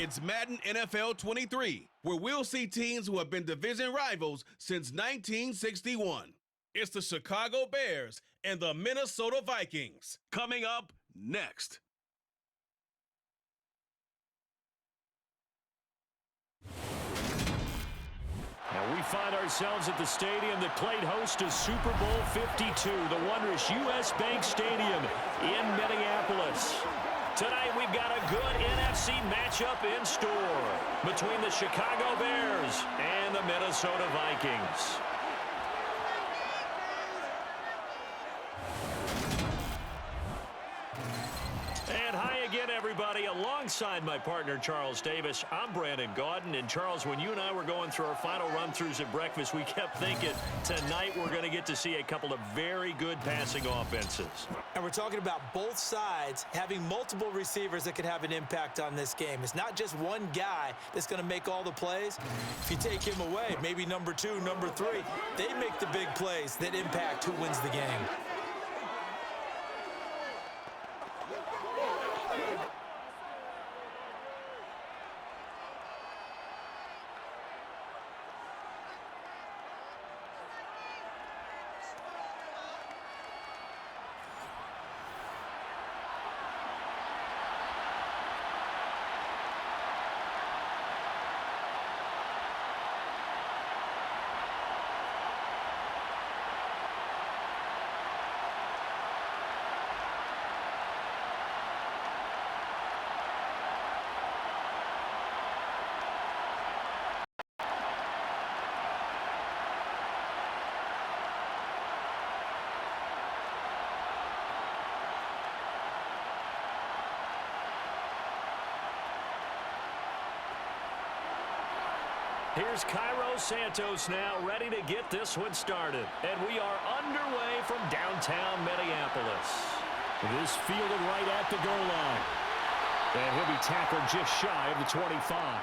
It's Madden NFL 23, where we'll see teams who have been division rivals since 1961. It's the Chicago Bears and the Minnesota Vikings. Coming up next. Now we find ourselves at the stadium that played host to Super Bowl 52, the wondrous U.S. Bank Stadium in Minneapolis. Tonight we've got a good NFC matchup in store between the Chicago Bears and the Minnesota Vikings. And hi again, everybody. Alongside my partner, Charles Davis, I'm Brandon Gaudin. And, Charles, when you and I were going through our final run-throughs at breakfast, we kept thinking tonight we're going to get to see a couple of very good passing offenses. And we're talking about both sides having multiple receivers that can have an impact on this game. It's not just one guy that's going to make all the plays. If you take him away, maybe number 2, number 3, they make the big plays that impact who wins the game. Here's Cairo Santos now, ready to get this one started. And we are underway from downtown Minneapolis. This fielded right at the goal line. And he'll be tackled just shy of the 25.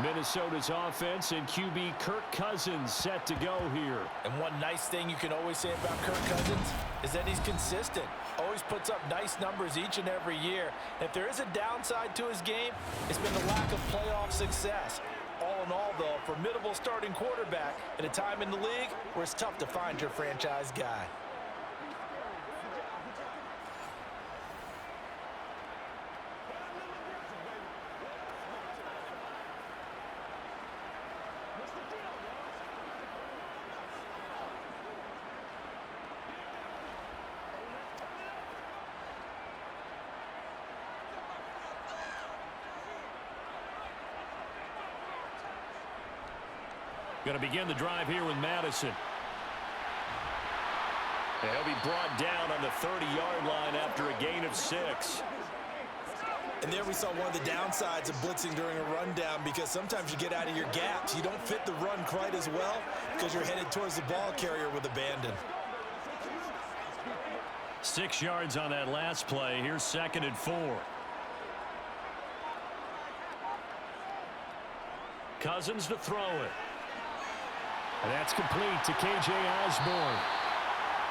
Minnesota's offense and QB Kirk Cousins set to go here. And one nice thing you can always say about Kirk Cousins is that he's consistent. Always puts up nice numbers each and every year. If there is a downside to his game, it's been the lack of playoff success. All in all, though, a formidable starting quarterback at a time in the league where it's tough to find your franchise guy. Going to begin the drive here with Madison. And he'll be brought down on the 30-yard line after a gain of 6. And there we saw one of the downsides of blitzing during a rundown, because sometimes you get out of your gaps. You don't fit the run quite as well because you're headed towards the ball carrier with abandon. 6 yards on that last play. Here's 2nd and 4. Cousins to throw it. And that's complete to K.J. Osborne.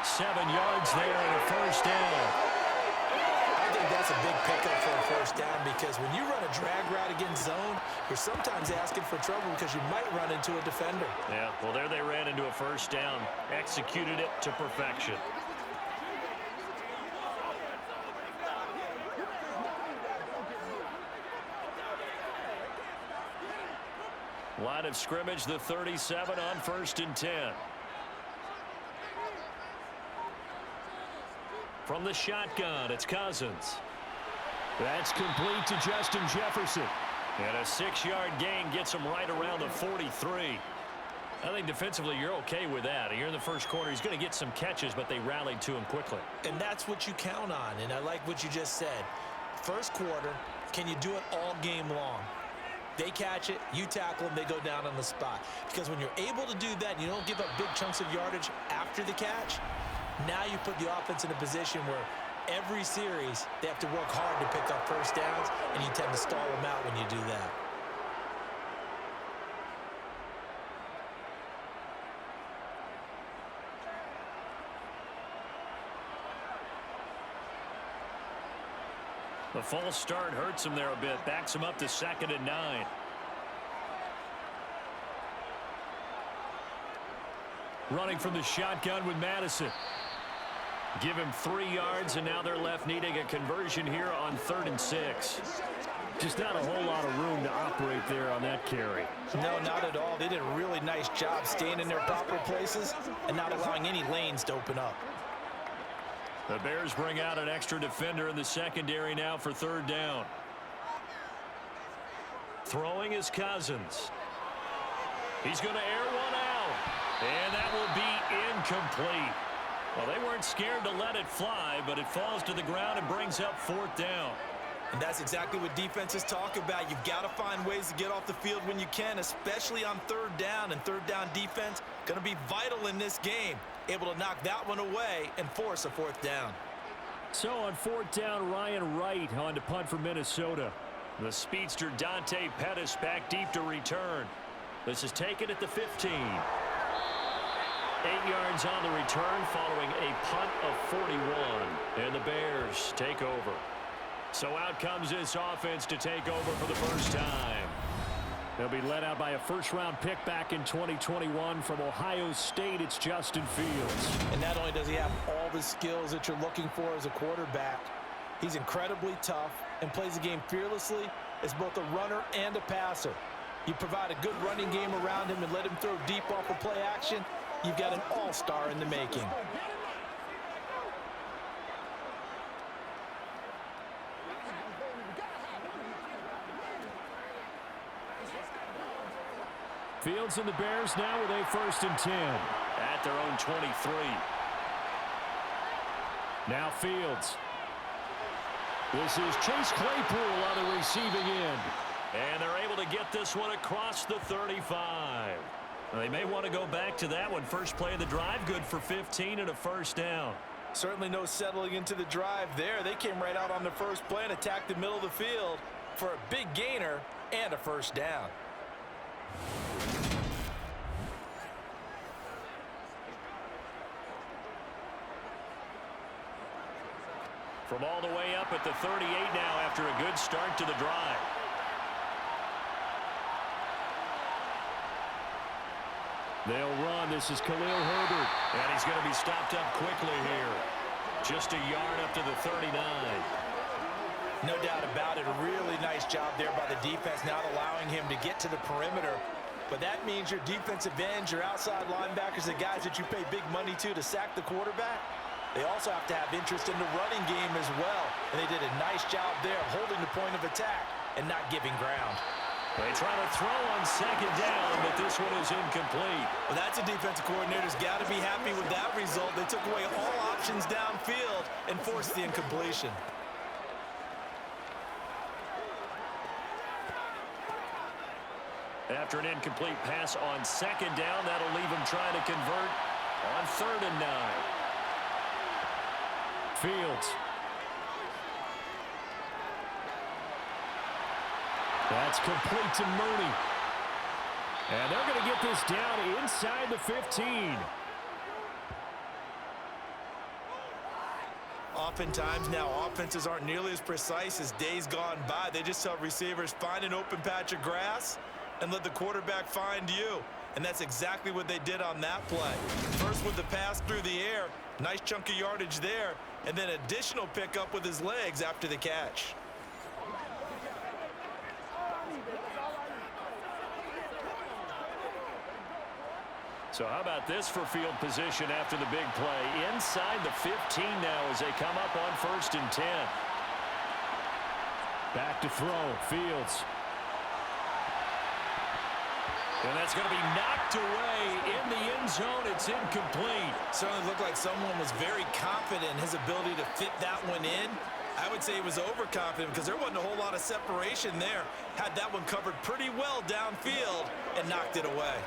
7 yards there and a first down. I think that's a big pickup for a first down, because when you run a drag route against zone, you're sometimes asking for trouble because you might run into a defender. Yeah, well, there they ran into a first down. Executed it to perfection. Line of scrimmage, the 37 on 1st and 10. From the shotgun, it's Cousins. That's complete to Justin Jefferson. And a 6-yard gain gets him right around the 43. I think defensively you're okay with that. Here in the first quarter, he's going to get some catches, but they rallied to him quickly. And that's what you count on, and I like what you just said. First quarter, can you do it all game long? They catch it, you tackle them, they go down on the spot. Because when you're able to do that, you don't give up big chunks of yardage after the catch, now you put the offense in a position where every series they have to work hard to pick up first downs, and you tend to stall them out when you do that. The false start hurts him there a bit. Backs him up to 2nd and 9. Running from the shotgun with Madison. Give him 3 yards, and now they're left needing a conversion here on 3rd and 6. Just not a whole lot of room to operate there on that carry. No, not at all. They did a really nice job staying in their proper places and not allowing any lanes to open up. The Bears bring out an extra defender in the secondary now for 3rd down. Throwing is Cousins. He's going to air one out. And that will be incomplete. Well, they weren't scared to let it fly, but it falls to the ground and brings up 4th down. And that's exactly what defenses talk about. You've got to find ways to get off the field when you can, especially on 3rd down. And 3rd down defense going to be vital in this game. Able to knock that one away and force a 4th down. So on 4th down, Ryan Wright on to punt for Minnesota. The speedster Dante Pettis back deep to return. This is taken at the 15. 8 yards on the return following a punt of 41. And the Bears take over. So out comes this offense to take over for the first time. They'll be led out by a first-round pick back in 2021 from Ohio State. It's Justin Fields. And not only does he have all the skills that you're looking for as a quarterback, he's incredibly tough and plays the game fearlessly as both a runner and a passer. You provide a good running game around him and let him throw deep off of play action, you've got an all-star in the making. Fields and the Bears now with a 1st and 10. At their own 23. Now Fields. This is Chase Claypool on the receiving end. And they're able to get this one across the 35. They may want to go back to that one. First play of the drive, good for 15 and a 1st down. Certainly no settling into the drive there. They came right out on the first play and attacked the middle of the field for a big gainer and a 1st down. From all the way up at the 38 now after a good start to the drive. They'll run. This is Khalil Herbert. And he's going to be stopped up quickly here. Just a yard up to the 39. No doubt about it. A really nice job there by the defense, not allowing him to get to the perimeter. But that means your defensive ends, your outside linebackers, the guys that you pay big money to sack the quarterback, they also have to have interest in the running game as well. And they did a nice job there of holding the point of attack and not giving ground. They try to throw on 2nd down, but this one is incomplete. Well, that's a defensive coordinator's got to be happy with that result. They took away all options downfield and forced the incompletion. After an incomplete pass on 2nd down, that'll leave him trying to convert on 3rd and 9. Fields. That's complete to Mooney. And they're going to get this down inside the 15. Oftentimes now, offenses aren't nearly as precise as days gone by. They just tell receivers, find an open patch of grass and let the quarterback find you. And that's exactly what they did on that play. First with the pass through the air, nice chunk of yardage there, and then additional pickup with his legs after the catch. So how about this for field position after the big play? Inside the 15 now as they come up on 1st and 10. Back to throw. Fields. And that's going to be knocked away in the end zone. It's incomplete. Certainly looked like someone was very confident in his ability to fit that one in. I would say he was overconfident because there wasn't a whole lot of separation there. Had that one covered pretty well downfield and knocked it away.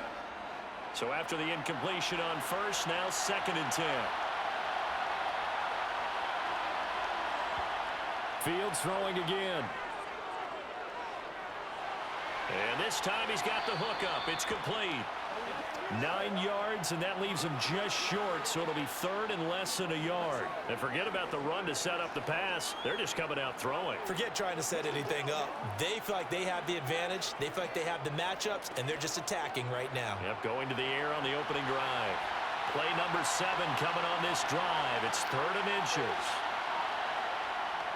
So after the incompletion on 1st, now 2nd and 10. Fields throwing again. And this time he's got the hookup. It's complete. 9 yards, and that leaves him just short, so it'll be third and less than a yard. And forget about the run to set up the pass. They're just coming out throwing. Forget trying to set anything up. They feel like they have the advantage. They feel like they have the matchups, and they're just attacking right now. Yep, going to the air on the opening drive. Play number 7 coming on this drive. It's 3rd and inches.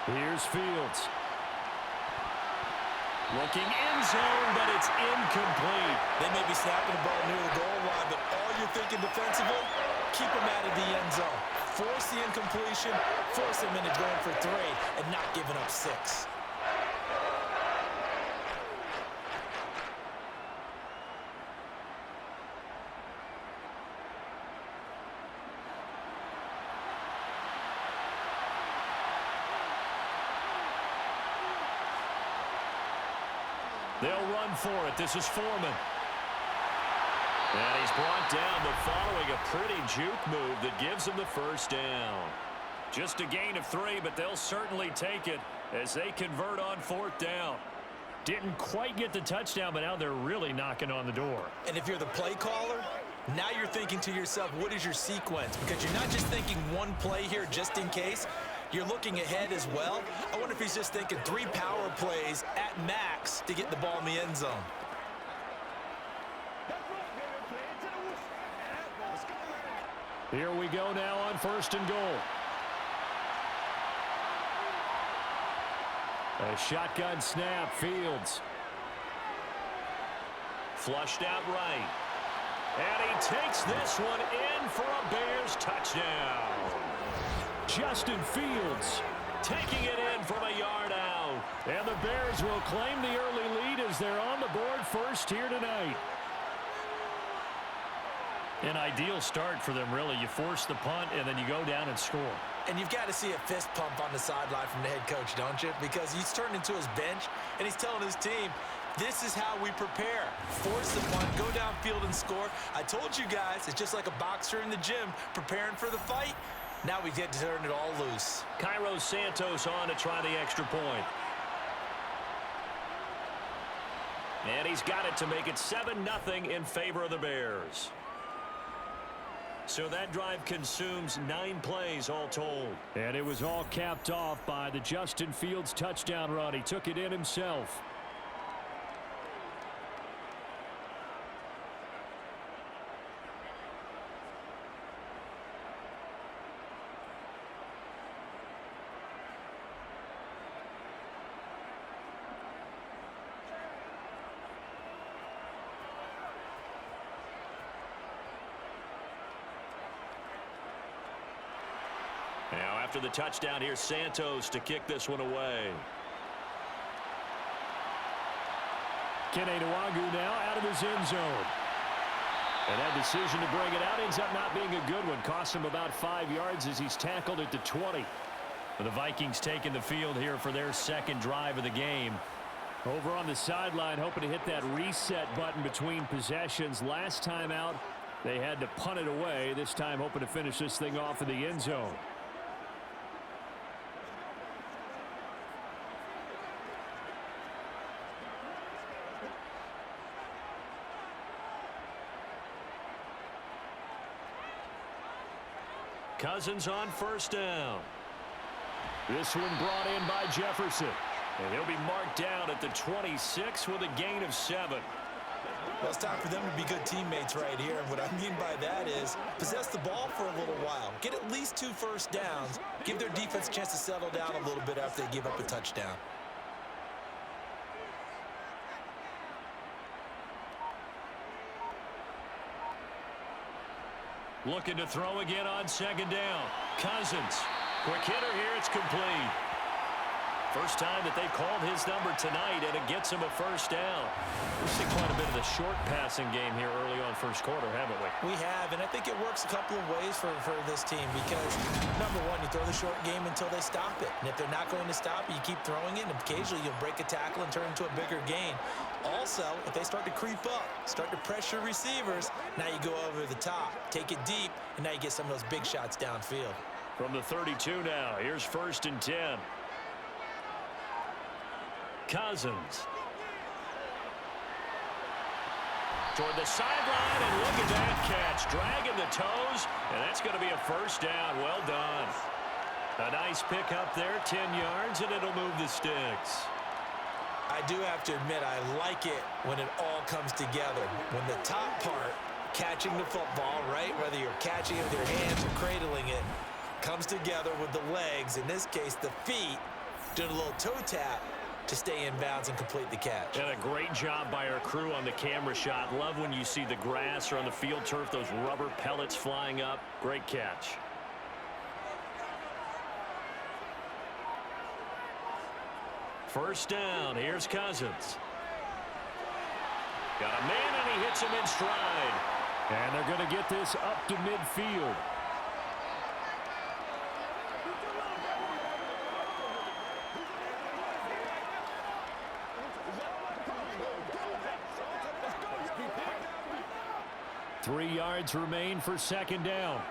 Here's Fields. Looking end zone, but it's incomplete. They may be snapping the ball near the goal line, but all you're thinking defensively, keep them out of the end zone. Force the incompletion, force them into going for 3, and not giving up 6. They'll run for it. This is Foreman. And he's brought down, but following a pretty juke move that gives him the first down. Just a gain of 3, but they'll certainly take it as they convert on 4th down. Didn't quite get the touchdown, but now they're really knocking on the door. And if you're the play caller, now you're thinking to yourself, what is your sequence? Because you're not just thinking one play here just in case. You're looking ahead as well. I wonder if he's just thinking 3 power plays at max to get the ball in the end zone. Here we go now on 1st and goal. A shotgun snap, Fields. Flushed out right. And he takes this one in for a Bears touchdown. Justin Fields taking it in from a yard out. And the Bears will claim the early lead as they're on the board first here tonight. An ideal start for them, really. You force the punt, and then you go down and score. And you've got to see a fist pump on the sideline from the head coach, don't you? Because he's turned into his bench, and he's telling his team, this is how we prepare. Force the punt, go downfield and score. I told you guys, it's just like a boxer in the gym preparing for the fight. Now we get to turn it all loose. Cairo Santos on to try the extra point. And he's got it to make it 7-0 in favor of the Bears. So that drive consumes 9 plays all told. And it was all capped off by the Justin Fields touchdown run. He took it in himself. Now after the touchdown, here's Santos to kick this one away. Kene Nwagu now out of his end zone. And that decision to bring it out ends up not being a good one. Costs him about 5 yards as he's tackled at the 20. But the Vikings taking the field here for their second drive of the game. Over on the sideline, hoping to hit that reset button between possessions. Last time out, they had to punt it away. This time hoping to finish this thing off in the end zone. Cousins on first down. This one brought in by Jefferson. And he'll be marked down at the 26 with a gain of 7. Well, it's time for them to be good teammates right here. And what I mean by that is possess the ball for a little while. Get at least 2 first downs. Give their defense a chance to settle down a little bit after they give up a touchdown. Looking to throw again on second down. Cousins. Quick hitter here. It's complete. First time that they've called his number tonight, and it gets him a first down. We've seen quite a bit of the short passing game here early on first quarter, haven't we? We have, and I think it works a couple of ways for this team because, number one, you throw the short game until they stop it. And if they're not going to stop it, you keep throwing it, and occasionally you'll break a tackle and turn it into a bigger gain. Also, if they start to creep up, start to pressure receivers, now you go over the top, take it deep, and now you get some of those big shots downfield. From the 32 now, here's 1st and 10. Cousins. toward the sideline, and look at that catch. Dragging the toes, and that's going to be a first down. Well done. A nice pick up there, 10 yards, and it'll move the sticks. I do have to admit, I like it when it all comes together. When the top part, catching the football, right, whether you're catching it with your hands or cradling it, comes together with the legs, in this case the feet, doing a little toe tap to stay in bounds and complete the catch. And a great job by our crew on the camera shot. Love when you see the grass or on the field turf, those rubber pellets flying up. Great catch. First down, here's Cousins. Got a man, and he hits him in stride. And they're going to get this up to midfield. Three yards remain for second down.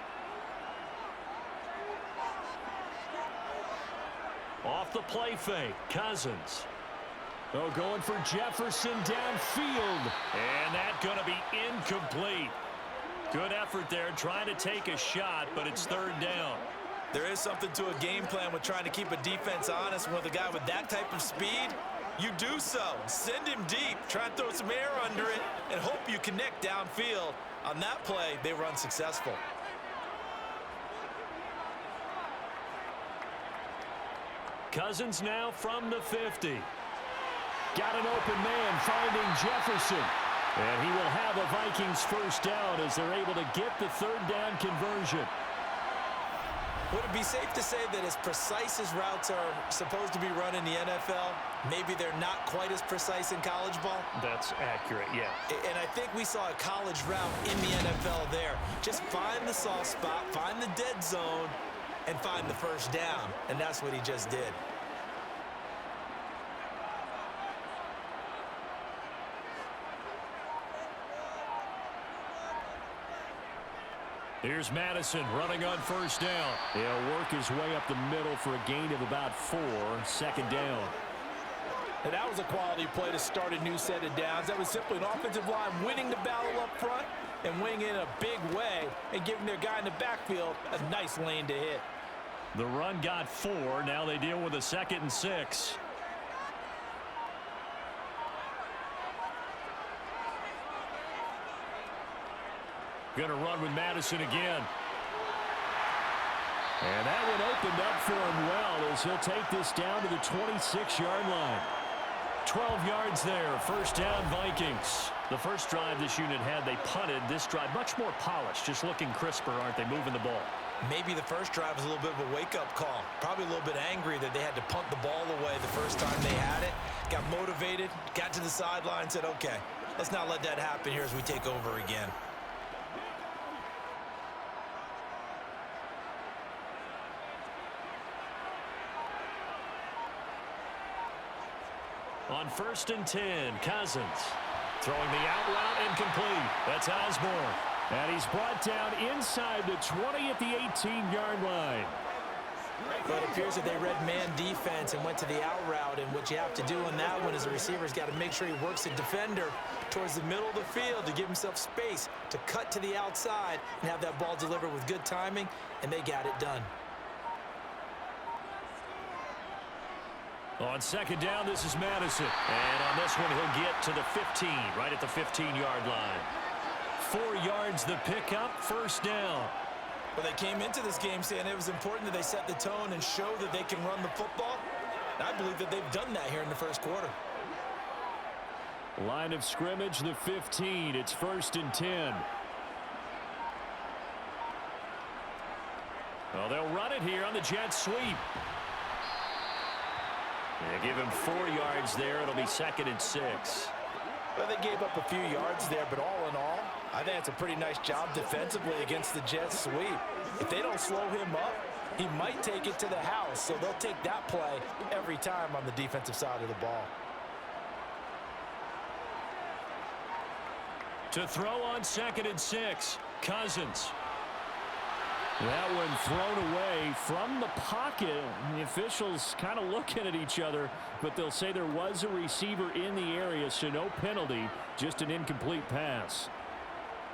Off the play fake, Cousins. Oh, going for Jefferson downfield. And that's going to be incomplete. Good effort there, trying to take a shot, but it's third down. There is something to a game plan with trying to keep a defense honest. And with a guy with that type of speed, you do so. Send him deep, try and throw some air under it, and hope you connect downfield. On that play, they were unsuccessful. Cousins now from the 50. Got an open man, finding Jefferson. And he will have a Vikings first down as they're able to get the third down conversion. Would it be safe to say that as precise as routes are supposed to be run in the NFL, maybe they're not quite as precise in college ball? That's accurate, yeah. And I think we saw a college route in the NFL there. Just find the soft spot, find the dead zone, and find the first down. And that's what he just did. Here's Madison running on first down. He'll work his way up the middle for a gain of about 4, second down. And that was a quality play to start a new set of downs. That was simply an offensive line winning the battle up front and winning in a big way and giving their guy in the backfield a nice lane to hit. The run got 4. Now they deal with a 2nd and 6. Going to run with Madison again. And that one opened up for him well as he'll take this down to the 26-yard line. 12 yards there, first down Vikings. The first drive this unit had, they punted. This drive much more polished, just looking crisper, aren't they, moving the ball. Maybe the first drive was a little bit of a wake-up call. Probably a little bit angry that they had to punt the ball away the first time they had it. Got motivated, got to the sideline, said, okay, let's not let that happen here as we take over again. On 1st and 10, Cousins throwing the out route incomplete. That's Osborne. And he's brought down inside the 20 at the 18-yard line. But it appears that they read man defense and went to the out route. And what you have to do on that one is the receiver's got to make sure he works the defender towards the middle of the field to give himself space to cut to the outside and have that ball delivered with good timing, and they got it done. On second down, this is Madison. And on this one, he'll get to the 15, right at the 15-yard line. 4 yards the pickup, first down. Well, they came into this game saying it was important that they set the tone and show that they can run the football. And I believe that they've done that here in the first quarter. Line of scrimmage, the 15. It's 1st and 10. Well, they'll run it here on the jet sweep. They give him 4 yards there. It'll be 2nd and 6. Well, they gave up a few yards there, but all in all, I think it's a pretty nice job defensively against the jet sweep. If they don't slow him up, he might take it to the house. So they'll take that play every time on the defensive side of the ball. To throw on 2nd and 6, Cousins. That one thrown away from the pocket. The officials kind of looking at each other, but they'll say there was a receiver in the area, so no penalty, just an incomplete pass.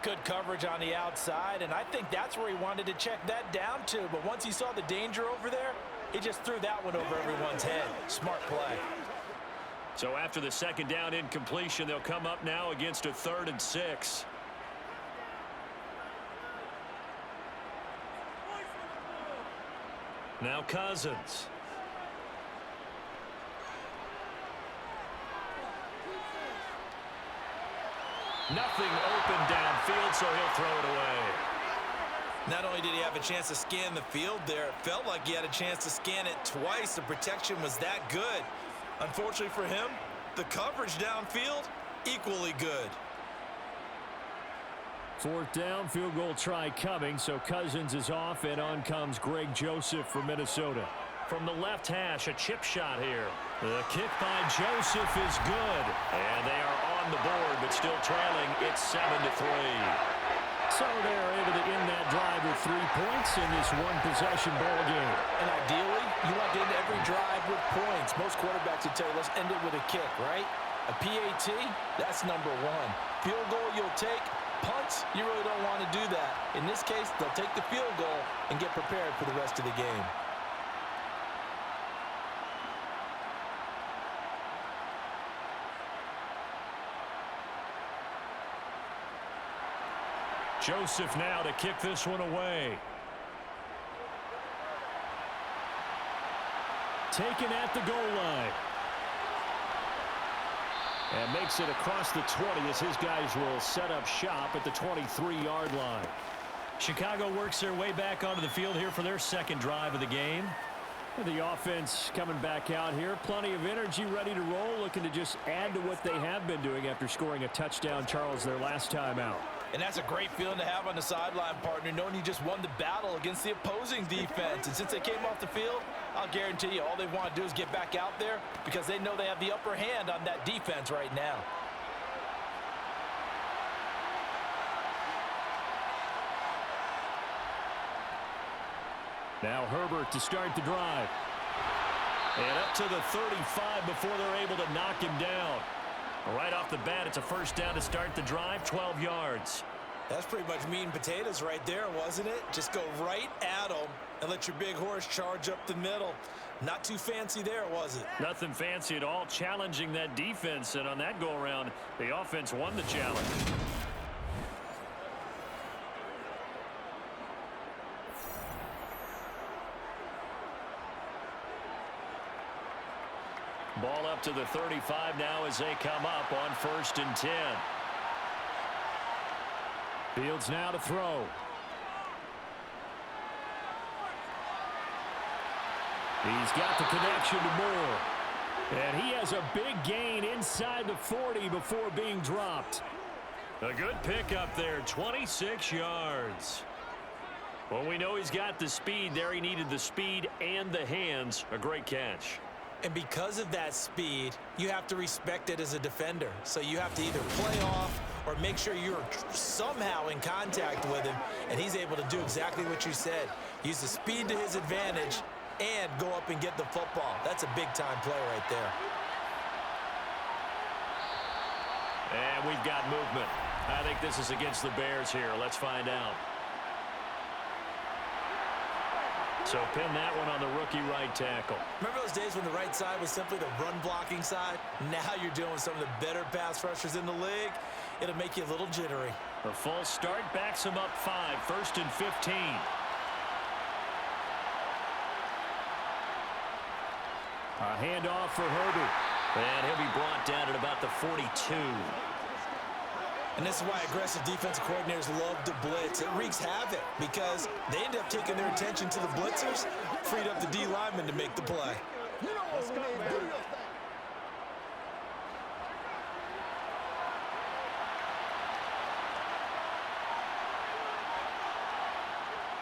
Good coverage on the outside, and I think that's where he wanted to check that down to. But once he saw the danger over there, he just threw that one over everyone's head. Smart play. So after the second down incompletion, they'll come up now against a 3rd and 6. Now Cousins. Nothing open downfield, so he'll throw it away. Not only did he have a chance to scan the field there, it felt like he had a chance to scan it twice. The protection was that good. Unfortunately for him, the coverage downfield, equally good. 4th down, field goal try coming, so Cousins is off, and on comes Greg Joseph from Minnesota. From the left hash, a chip shot here. The kick by Joseph is good, and they are on the board, but still trailing. It's 7-3. So they're able to end that drive with 3 points in this one-possession ball game. And ideally, you want to end every drive with points. Most quarterbacks would tell you, let's end it with a kick, right? A PAT, that's number 1. Field goal you'll take. Punts, you really don't want to do that. In this case, they'll take the field goal and get prepared for the rest of the game. Joseph now to kick this one away. Taken at the goal line. And makes it across the 20 as his guys will set up shop at the 23-yard line. Chicago works their way back onto the field here for their second drive of the game. The offense coming back out here. Plenty of energy, ready to roll, looking to just add to what they have been doing after scoring a touchdown, Charles, their last time out. And that's a great feeling to have on the sideline, partner, knowing you just won the battle against the opposing defense. And since they came off the field, I'll guarantee you all they want to do is get back out there because they know they have the upper hand on that defense right now. Now Herbert to start the drive. And up to the 35 before they're able to knock him down. Right off the bat, it's a first down to start the drive, 12 yards. That's pretty much meat and potatoes right there, wasn't it? Just go right at them and let your big horse charge up the middle. Not too fancy there, was it? Nothing fancy at all, challenging that defense. And on that go-around, the offense won the challenge. Ball up to the 35 now as they come up on 1st and 10. Fields now to throw. He's got the connection to Moore. And he has a big gain inside the 40 before being dropped. A good pickup there, 26 yards. Well, we know he's got the speed there. He needed the speed and the hands. A great catch. And because of that speed, you have to respect it as a defender. So you have to either play off or make sure you're somehow in contact with him. And he's able to do exactly what you said. Use the speed to his advantage and go up and get the football. That's a big-time play right there. And we've got movement. I think this is against the Bears here. Let's find out. So pin that one on the rookie right tackle. Remember those days when the right side was simply the run-blocking side? Now you're dealing with some of the better pass rushers in the league. It'll make you a little jittery. The full start backs him up 5, 1st and 15. A handoff for Herbert. And he'll be brought down at about the 42. And this is why aggressive defensive coordinators love to blitz. It wreaks havoc because they end up taking their attention to the blitzers, freed up the D lineman to make the play.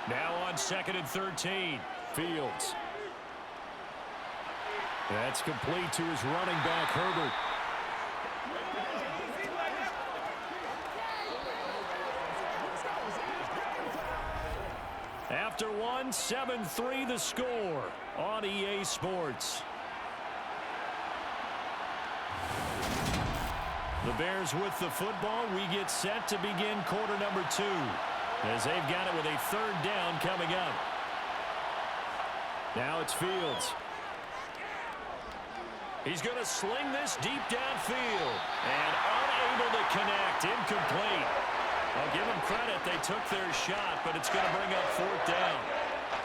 Now on 2nd and 13. Fields. That's complete to his running back, Herbert. After one, 7-3 the score on EA Sports. The Bears with the football. We get set to begin quarter number 2 as they've got it with a third down coming up. Now it's Fields. He's going to sling this deep downfield and unable to connect. Incomplete. I'll give them credit. They took their shot, but it's going to bring up fourth down.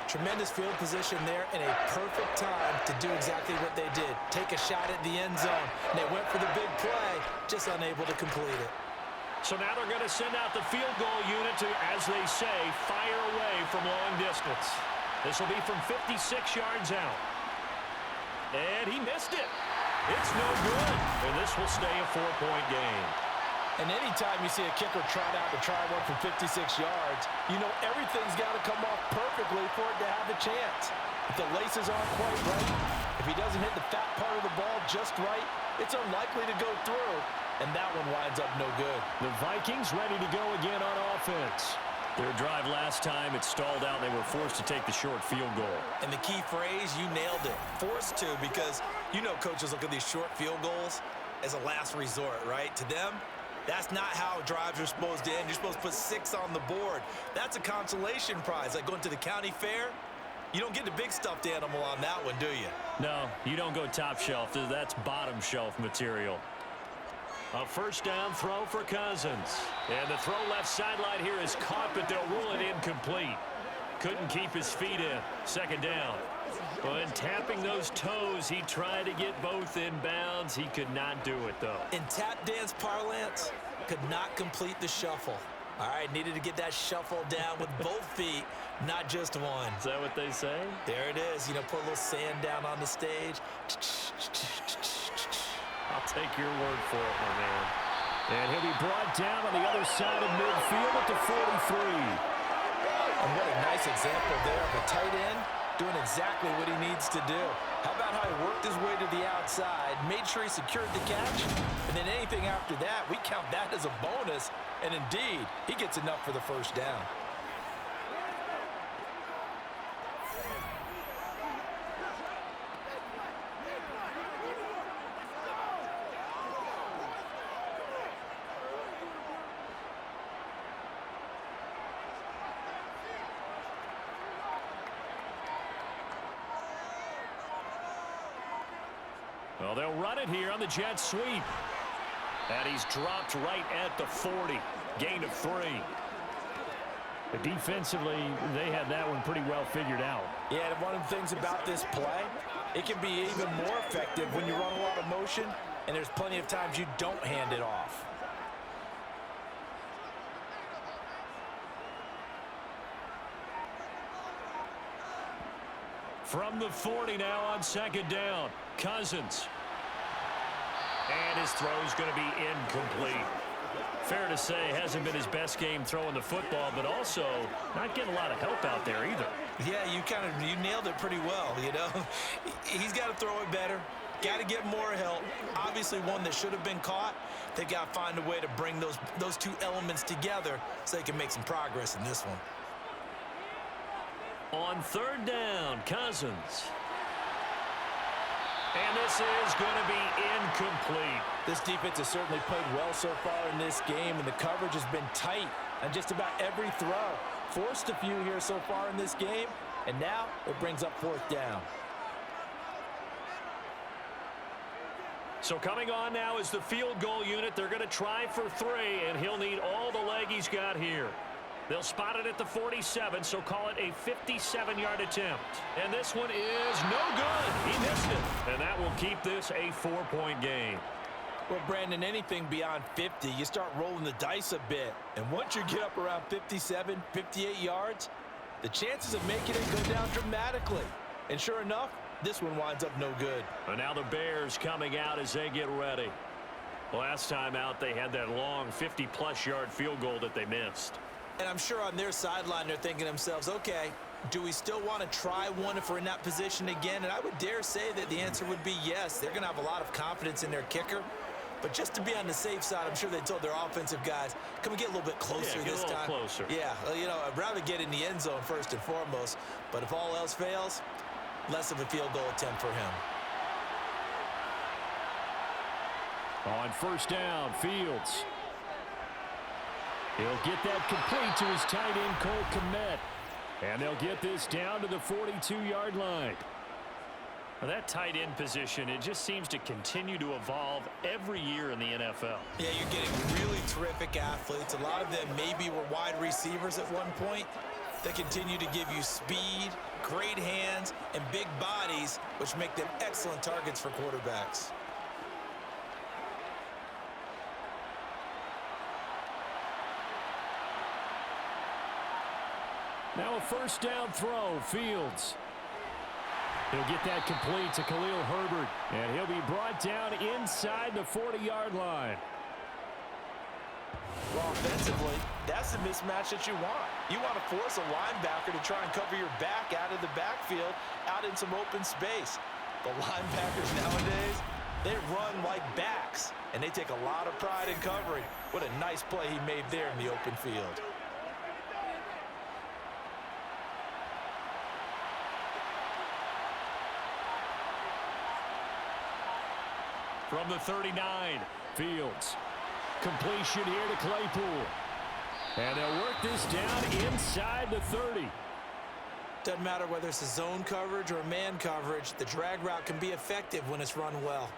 Tremendous field position there and a perfect time to do exactly what they did. Take a shot at the end zone. And they went for the big play, just unable to complete it. So now they're going to send out the field goal unit to, as they say, fire away from long distance. This will be from 56 yards out. And he missed it. It's no good. And this will stay a 4-point game. And anytime you see a kicker trot out to try one from 56 yards, you know everything's got to come off perfectly for it to have a chance. If the laces aren't quite right, if he doesn't hit the fat part of the ball just right, it's unlikely to go through. And that one winds up no good. The Vikings ready to go again on offense. Their drive last time, it stalled out. They were forced to take the short field goal. And the key phrase, you nailed it. Forced to, because you know coaches look at these short field goals as a last resort, right? To them, that's not how drives are supposed to end. You're supposed to put 6 on the board. That's a consolation prize. Like going to the county fair, you don't get the big stuffed animal on that one, do you? No, you don't go top shelf. That's bottom shelf material. A first down throw for Cousins. And the throw left sideline here is caught, but they'll rule it incomplete. Couldn't keep his feet in. Second down. When tapping those toes, he tried to get both in bounds. He could not do it, though. In tap dance parlance, could not complete the shuffle. All right, needed to get that shuffle down with both feet, not just one. Is that what they say? There it is. You know, put a little sand down on the stage. I'll take your word for it, my man. And he'll be brought down on the other side of midfield at the 43. And what a nice example there of a tight end doing exactly what he needs to do. How about how he worked his way to the outside, made sure he secured the catch, and then anything after that, we count that as a bonus. And indeed, he gets enough for the first down. Well, they'll run it here on the jet sweep. And he's dropped right at the 40. Gain of 3. But defensively, they had that one pretty well figured out. Yeah, and one of the things about this play, it can be even more effective when you run a lot of motion, and there's plenty of times you don't hand it off. From the 40 now on second down. Cousins. And his throw is going to be incomplete. Fair to say, hasn't been his best game throwing the football, but also not getting a lot of help out there either. Yeah, you nailed it pretty well, you know. He's got to throw it better. Got to get more help. Obviously one that should have been caught. They got to find a way to bring those two elements together so they can make some progress in this one. On third down, Cousins. And this is going to be incomplete. This defense has certainly played well so far in this game, and the coverage has been tight on just about every throw. Forced a few here so far in this game, and now it brings up fourth down. So coming on now is the field goal unit. They're going to try for 3, and he'll need all the leg he's got here. They'll spot it at the 47, so call it a 57-yard attempt. And this one is no good. He missed it. And that will keep this a 4-point game. Well, Brandon, anything beyond 50, you start rolling the dice a bit. And once you get up around 57, 58 yards, the chances of making it go down dramatically. And sure enough, this one winds up no good. And now the Bears coming out as they get ready. Last time out, they had that long 50-plus yard field goal that they missed. And I'm sure on their sideline, they're thinking to themselves, okay, do we still want to try one if we're in that position again? And I would dare say that the answer would be yes. They're going to have a lot of confidence in their kicker. But just to be on the safe side, I'm sure they told their offensive guys, can we get a little bit closer this time? Closer. Yeah, well, you know, I'd rather get in the end zone first and foremost. But if all else fails, less of a field goal attempt for him. On first down, Fields. He'll get that complete to his tight end, Cole Kmet. And they'll get this down to the 42-yard line. Well, that tight end position, it just seems to continue to evolve every year in the NFL. Yeah, you're getting really terrific athletes. A lot of them maybe were wide receivers at one point. They continue to give you speed, great hands, and big bodies, which make them excellent targets for quarterbacks. Now a first down throw, Fields. He'll get that complete to Khalil Herbert, and he'll be brought down inside the 40-yard line. Well, offensively, that's the mismatch that you want. You want to force a linebacker to try and cover your back out of the backfield, out in some open space. The linebackers nowadays, they run like backs, and they take a lot of pride in covering. What a nice play he made there in the open field. From the 39, Fields. Completion here to Claypool. And they'll work this down inside the 30. Doesn't matter whether it's a zone coverage or a man coverage, the drag route can be effective when it's run well.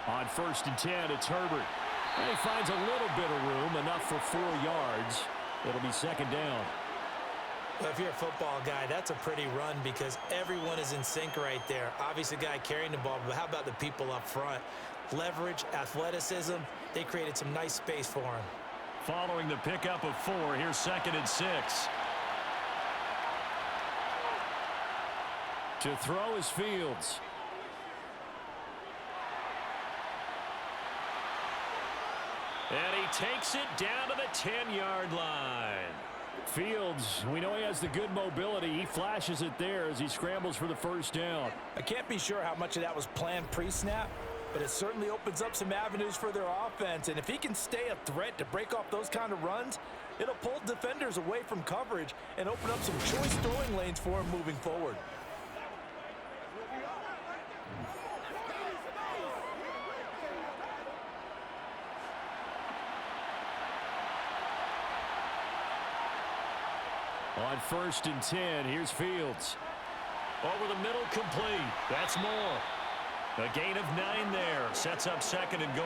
On first and 10, it's Herbert. And he finds a little bit of room, enough for 4 yards. It'll be second down. Well, if you're a football guy, that's a pretty run because everyone is in sync right there. Obviously, the guy carrying the ball, but how about the people up front? Leverage, athleticism, they created some nice space for him. Following the pickup of 4, here's second and 6. To throw is Fields. And he takes it down to the 10-yard line. Fields, we know he has the good mobility. He flashes it there as he scrambles for the first down. I can't be sure how much of that was planned pre-snap, but it certainly opens up some avenues for their offense. And if he can stay a threat to break off those kind of runs, it'll pull defenders away from coverage and open up some choice throwing lanes for him moving forward. On first and 10, here's Fields. Over the middle, complete. That's more. A gain of 9 there. Sets up second and goal.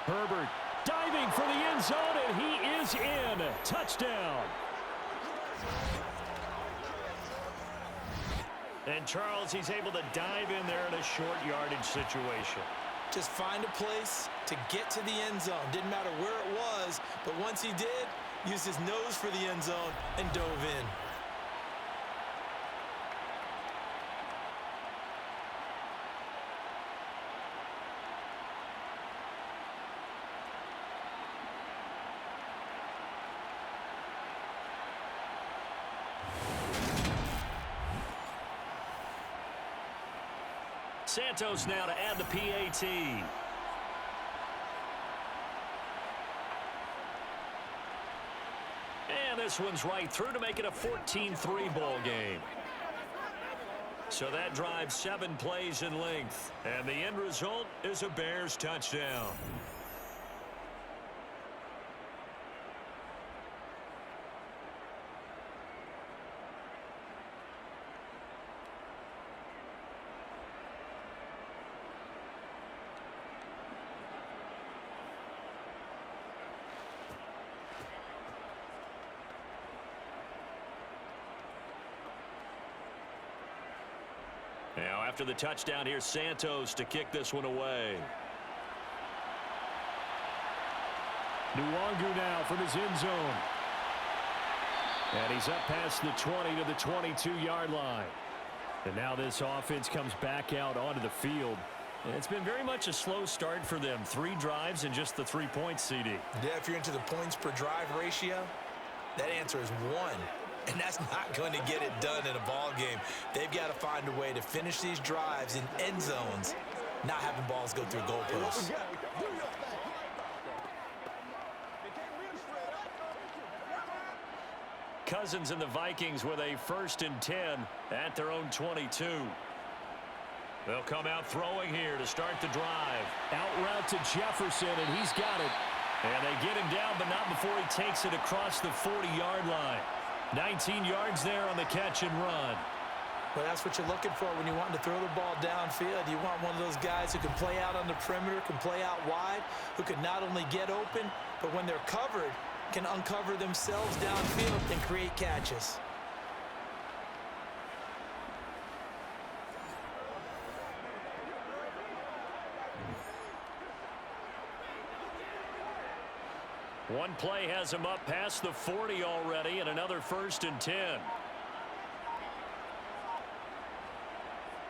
Herbert diving for the end zone, and he is in. Touchdown. And Charles, he's able to dive in there in a short yardage situation. Just find a place to get to the end zone. Didn't matter where it was, but once he did, used his nose for the end zone and dove in. Santos now to add the PAT. And this one's right through to make it a 14-3 ball game. So that drives 7 plays in length. And the end result is a Bears touchdown. Now, after the touchdown, here's Santos to kick this one away. Nwangu now from his end zone. And he's up past the 20 to the 22-yard line. And now this offense comes back out onto the field. And it's been very much a slow start for them. 3 drives and just the 3 points, CD. Yeah, if you're into the points per drive ratio, that answer is 1. And that's not going to get it done in a ball game. They've got to find a way to finish these drives in end zones, not having balls go through goalposts. Cousins and the Vikings with a 1st and 10 at their own 22. They'll come out throwing here to start the drive. Out route to Jefferson, and he's got it. And they get him down, but not before he takes it across the 40-yard line. 19 yards there on the catch and run. Well, that's what you're looking for when you want to throw the ball downfield. You want one of those guys who can play out on the perimeter, can play out wide, who can not only get open, but when they're covered, can uncover themselves downfield and create catches. One play has him up past the 40 already, and another 1st and 10.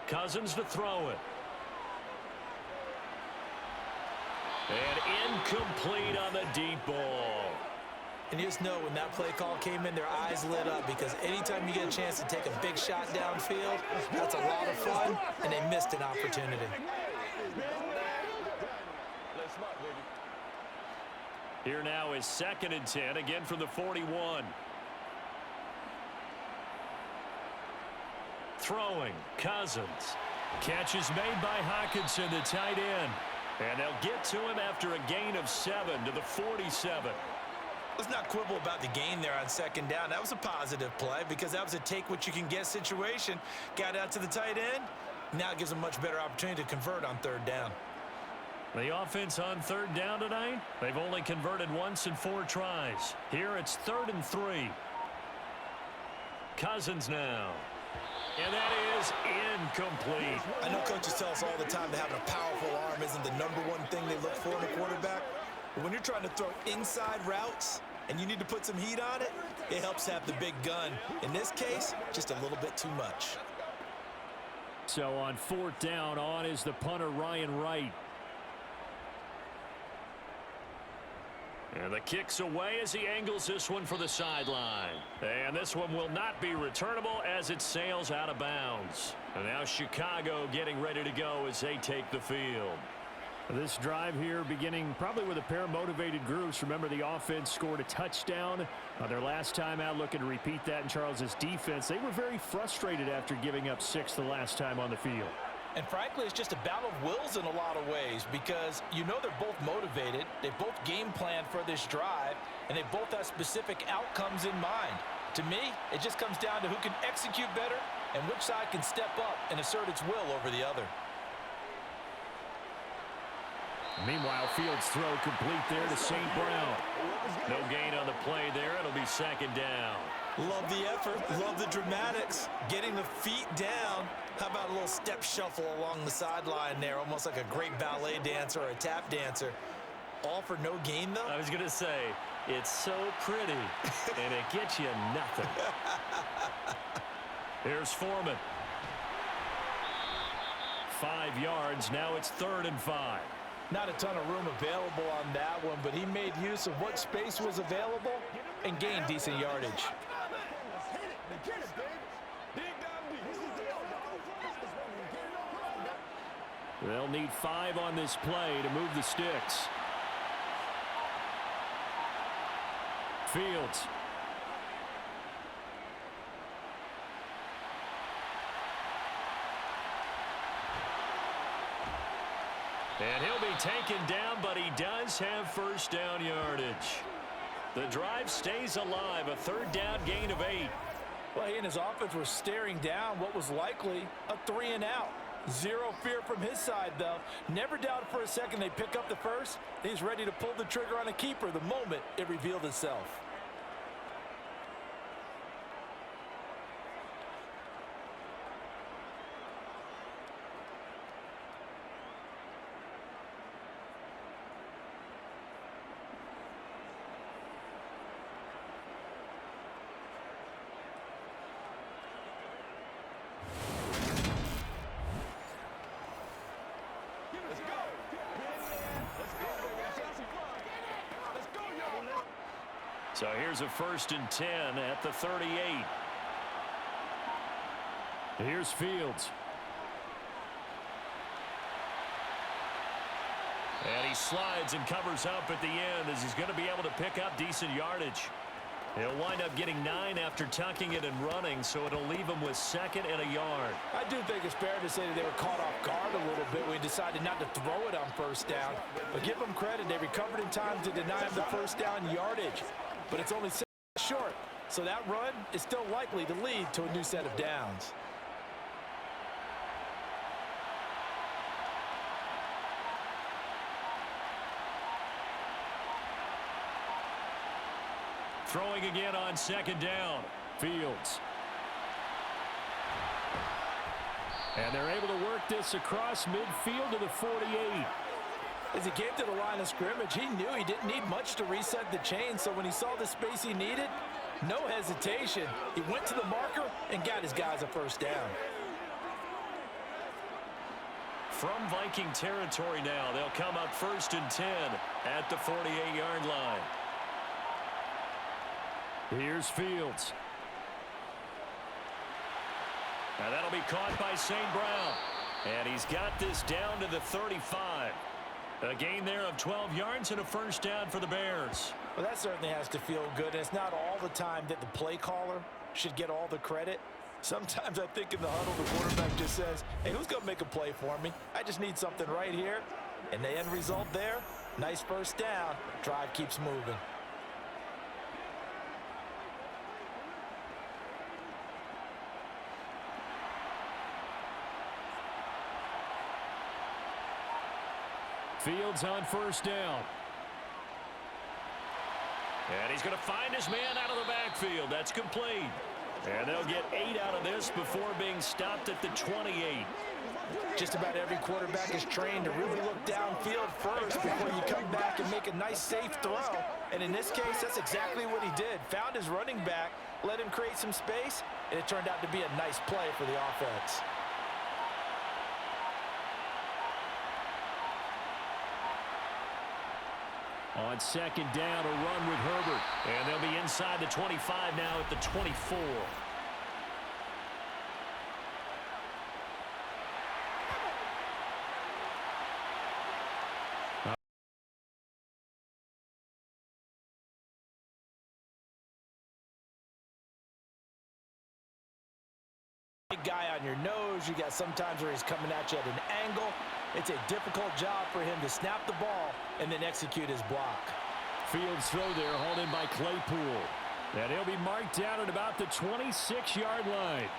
Cousins to throw it. And incomplete on the deep ball. And you just know when that play call came in, their eyes lit up, because anytime you get a chance to take a big shot downfield, that's a lot of fun, and they missed an opportunity. Here now is 2nd and 10, again from the 41. Throwing, Cousins. Catch is made by Hockenson, the tight end. And they'll get to him after a gain of 7 to the 47. Let's not quibble about the gain there on 2nd down. That was a positive play because that was a take-what-you-can-get situation. Got out to the tight end. Now it gives them a much better opportunity to convert on 3rd down. The offense on 3rd down tonight, they've only converted once in 4 tries. Here it's 3rd and 3. Cousins now. And that is incomplete. I know coaches tell us all the time that having a powerful arm isn't the #1 thing they look for in a quarterback. But when you're trying to throw inside routes and you need to put some heat on it, it helps have the big gun. In this case, just a little bit too much. So on 4th down, on is the punter, Ryan Wright. And the kick's away as he angles this one for the sideline. And this one will not be returnable as it sails out of bounds. And now Chicago getting ready to go as they take the field. This drive here beginning probably with a pair of motivated groups. Remember, the offense scored a touchdown their last time out, looking to repeat that in Charles's defense. They were very frustrated after giving up 6 the last time on the field. And frankly, it's just a battle of wills in a lot of ways because you know they're both motivated, they both game planned for this drive, and they both have specific outcomes in mind. To me, it just comes down to who can execute better and which side can step up and assert its will over the other. Meanwhile, Fields' throw complete there to St. Brown. No gain on the play there. It'll be 2nd down. Love the effort, love the dramatics, getting the feet down. How about a little step shuffle along the sideline there, almost like a great ballet dancer or a tap dancer. All for no gain, though? I was going to say, it's so pretty, and it gets you nothing. Here's Foreman. 5 yards. Now it's 3rd and 5. Not a ton of room available on that one, but he made use of what space was available and gained decent yardage. They'll need 5 on this play to move the sticks. Fields. And he'll be taken down, but he does have 1st down yardage. The drive stays alive, a 3rd down gain of 8. Well, he and his offense were staring down what was likely a 3 and out. Zero fear from his side, though. Never doubted for a second they pick up the first. He's ready to pull the trigger on a keeper the moment it revealed itself. So here's a 1st and 10 at the 38. Here's Fields. And he slides and covers up at the end as he's going to be able to pick up decent yardage. He'll wind up getting 9 after tucking it and running, so it'll leave him with 2nd and a yard. I do think it's fair to say that they were caught off guard a little bit when he decided not to throw it on 1st down. But give them credit, they recovered in time to deny him the 1st down yardage. But it's only 6 short, so that run is still likely to lead to a new set of downs. Throwing again on 2nd down. Fields. And they're able to work this across midfield to the 48. As he came to the line of scrimmage, he knew he didn't need much to reset the chain, so when he saw the space he needed, no hesitation. He went to the marker and got his guys a 1st down. From Viking territory now, they'll come up 1st and 10 at the 48-yard line. Here's Fields. Now that'll be caught by St. Brown. And he's got this down to the 35. A gain there of 12 yards and a 1st down for the Bears. Well, that certainly has to feel good. And it's not all the time that the play caller should get all the credit. Sometimes I think in the huddle, the quarterback just says, hey, who's going to make a play for me? I just need something right here. And the end result there, nice 1st down. Drive keeps moving. Fields on 1st down. And he's going to find his man out of the backfield. That's complete. And they'll get 8 out of this before being stopped at the 28. Just about every quarterback is trained to really look downfield first before you come back and make a nice, safe throw. And in this case, that's exactly what he did. Found his running back, let him create some space, and it turned out to be a nice play for the offense. On 2nd down, a run with Herbert. And they'll be inside the 25 now at the 24. Big guy on your nose. You got sometimes where he's coming at you at an angle. It's a difficult job for him to snap the ball and then execute his block. Fields throw there, hauled in by Claypool. And he'll be marked down at about the 26-yard line.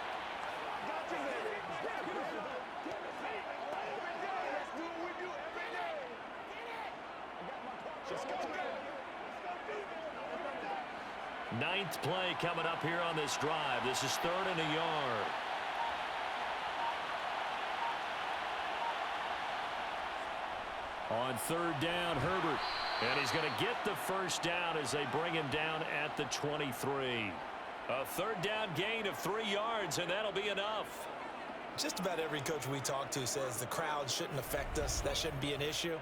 Ninth play coming up here on this drive. This is 3rd and a yard. On 3rd down, Herbert. And he's going to get the 1st down as they bring him down at the 23. A 3rd down gain of 3 yards, and that'll be enough. Just about every coach we talk to says the crowd shouldn't affect us. That shouldn't be an issue.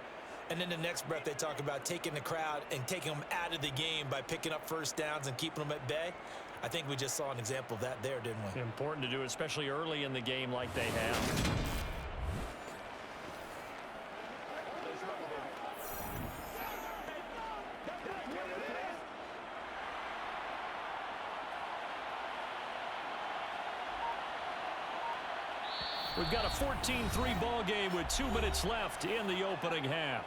And then the next breath they talk about taking the crowd and taking them out of the game by picking up 1st downs and keeping them at bay. I think we just saw an example of that there, didn't we? Important to do, especially early in the game like they have. We've got a 14-3 ball game with 2 minutes left in the opening half.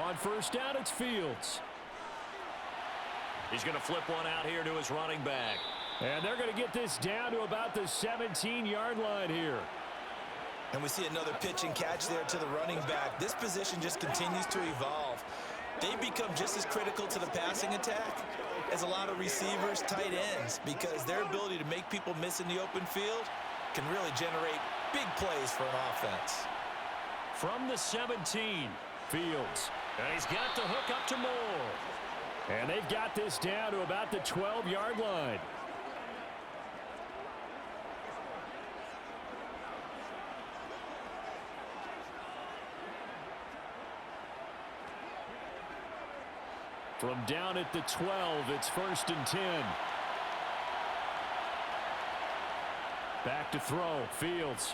On 1st down, it's Fields. He's going to flip one out here to his running back. And they're going to get this down to about the 17-yard line here. And we see another pitch and catch there to the running back. This position just continues to evolve. They become just as critical to the passing attack as a lot of receivers, tight ends, because their ability to make people miss in the open field can really generate big plays for an offense. From the 17, Fields. And he's got the hook up to Moore. And they've got this down to about the 12-yard line. From down at the 12, it's 1st and 10. Back to throw. Fields.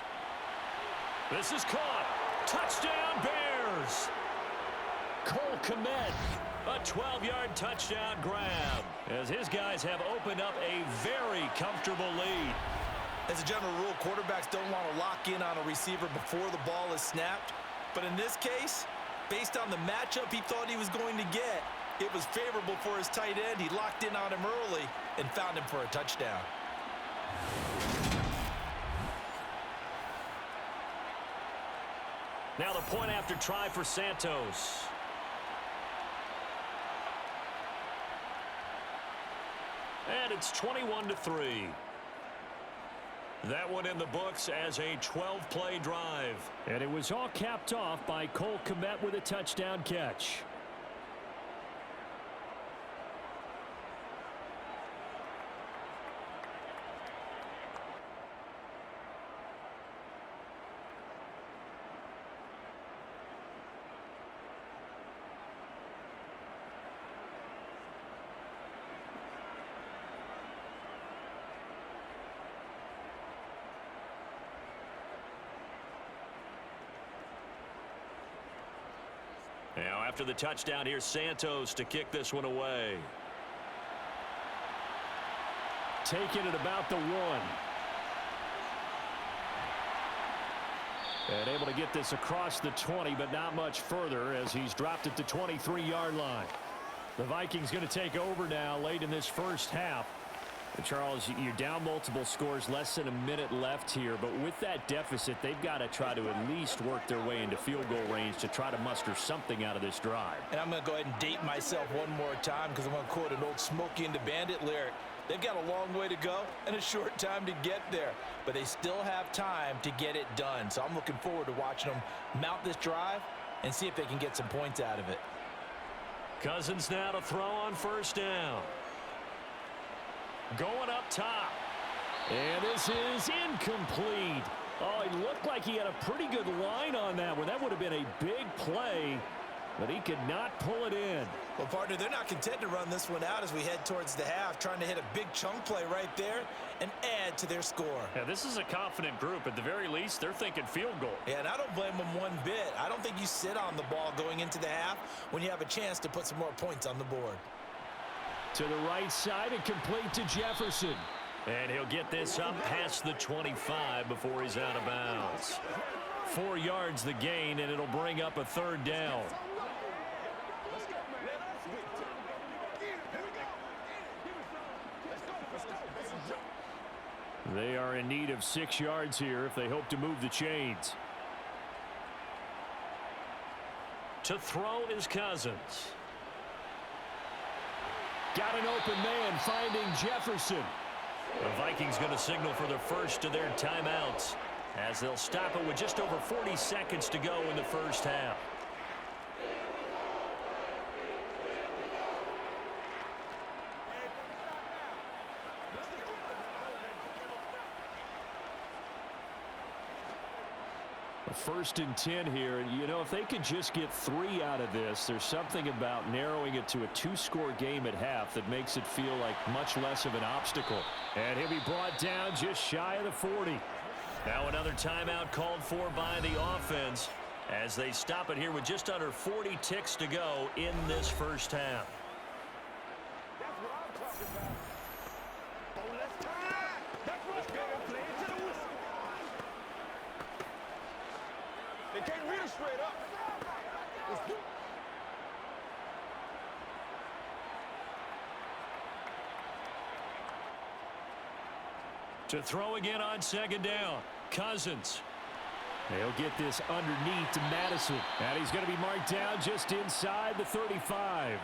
This is caught. Touchdown, Bears. Cole Kmet, a 12-yard touchdown grab, as his guys have opened up a very comfortable lead. As a general rule, quarterbacks don't want to lock in on a receiver before the ball is snapped. But in this case, based on the matchup he thought he was going to get, it was favorable for his tight end. He locked in on him early and found him for a touchdown. Now the point after try for Santos. And it's 21-3. That one in the books as a 12-play drive. And it was all capped off by Cole Kmet with a touchdown catch. Now after the touchdown, here's Santos to kick this one away. Taking it about the 1. And able to get this across the 20, but not much further as he's dropped at the 23-yard line. The Vikings going to take over now late in this first half. And Charles, you're down multiple scores, less than a minute left here. But with that deficit, they've got to try to at least work their way into field goal range to try to muster something out of this drive. And I'm going to go ahead and date myself one more time because I'm going to quote an old Smokey and the Bandit lyric. They've got a long way to go and a short time to get there. But they still have time to get it done. So I'm looking forward to watching them mount this drive and see if they can get some points out of it. Cousins now to throw on first down. Going up top. And this is incomplete. Oh, he looked like he had a pretty good line on that one. That would have been a big play, but he could not pull it in. Well, partner, they're not content to run this one out as we head towards the half, trying to hit a big chunk play right there and add to their score. Yeah, this is a confident group. At the very least, they're thinking field goal. Yeah, and I don't blame them one bit. I don't think you sit on the ball going into the half when you have a chance to put some more points on the board. To the right side and complete to Jefferson. And he'll get this up past the 25 before he's out of bounds. 4 yards the gain, and it'll bring up a third down. They are in need of 6 yards here if they hope to move the chains. To throw is Cousins. Got an open man finding Jefferson. The Vikings going to signal for the first of their timeouts as they'll stop it with just over 40 seconds to go in the first half. First and 10 here, and you know, if they could just get 3 out of this, there's something about narrowing it to a 2-score game at half that makes it feel like much less of an obstacle. And he'll be brought down just shy of the 40. Now another timeout called for by the offense as they stop it here with just under 40 ticks to go in this first half. To throw again on second down. Cousins. They'll get this underneath to Madison. And he's going to be marked down just inside the 35.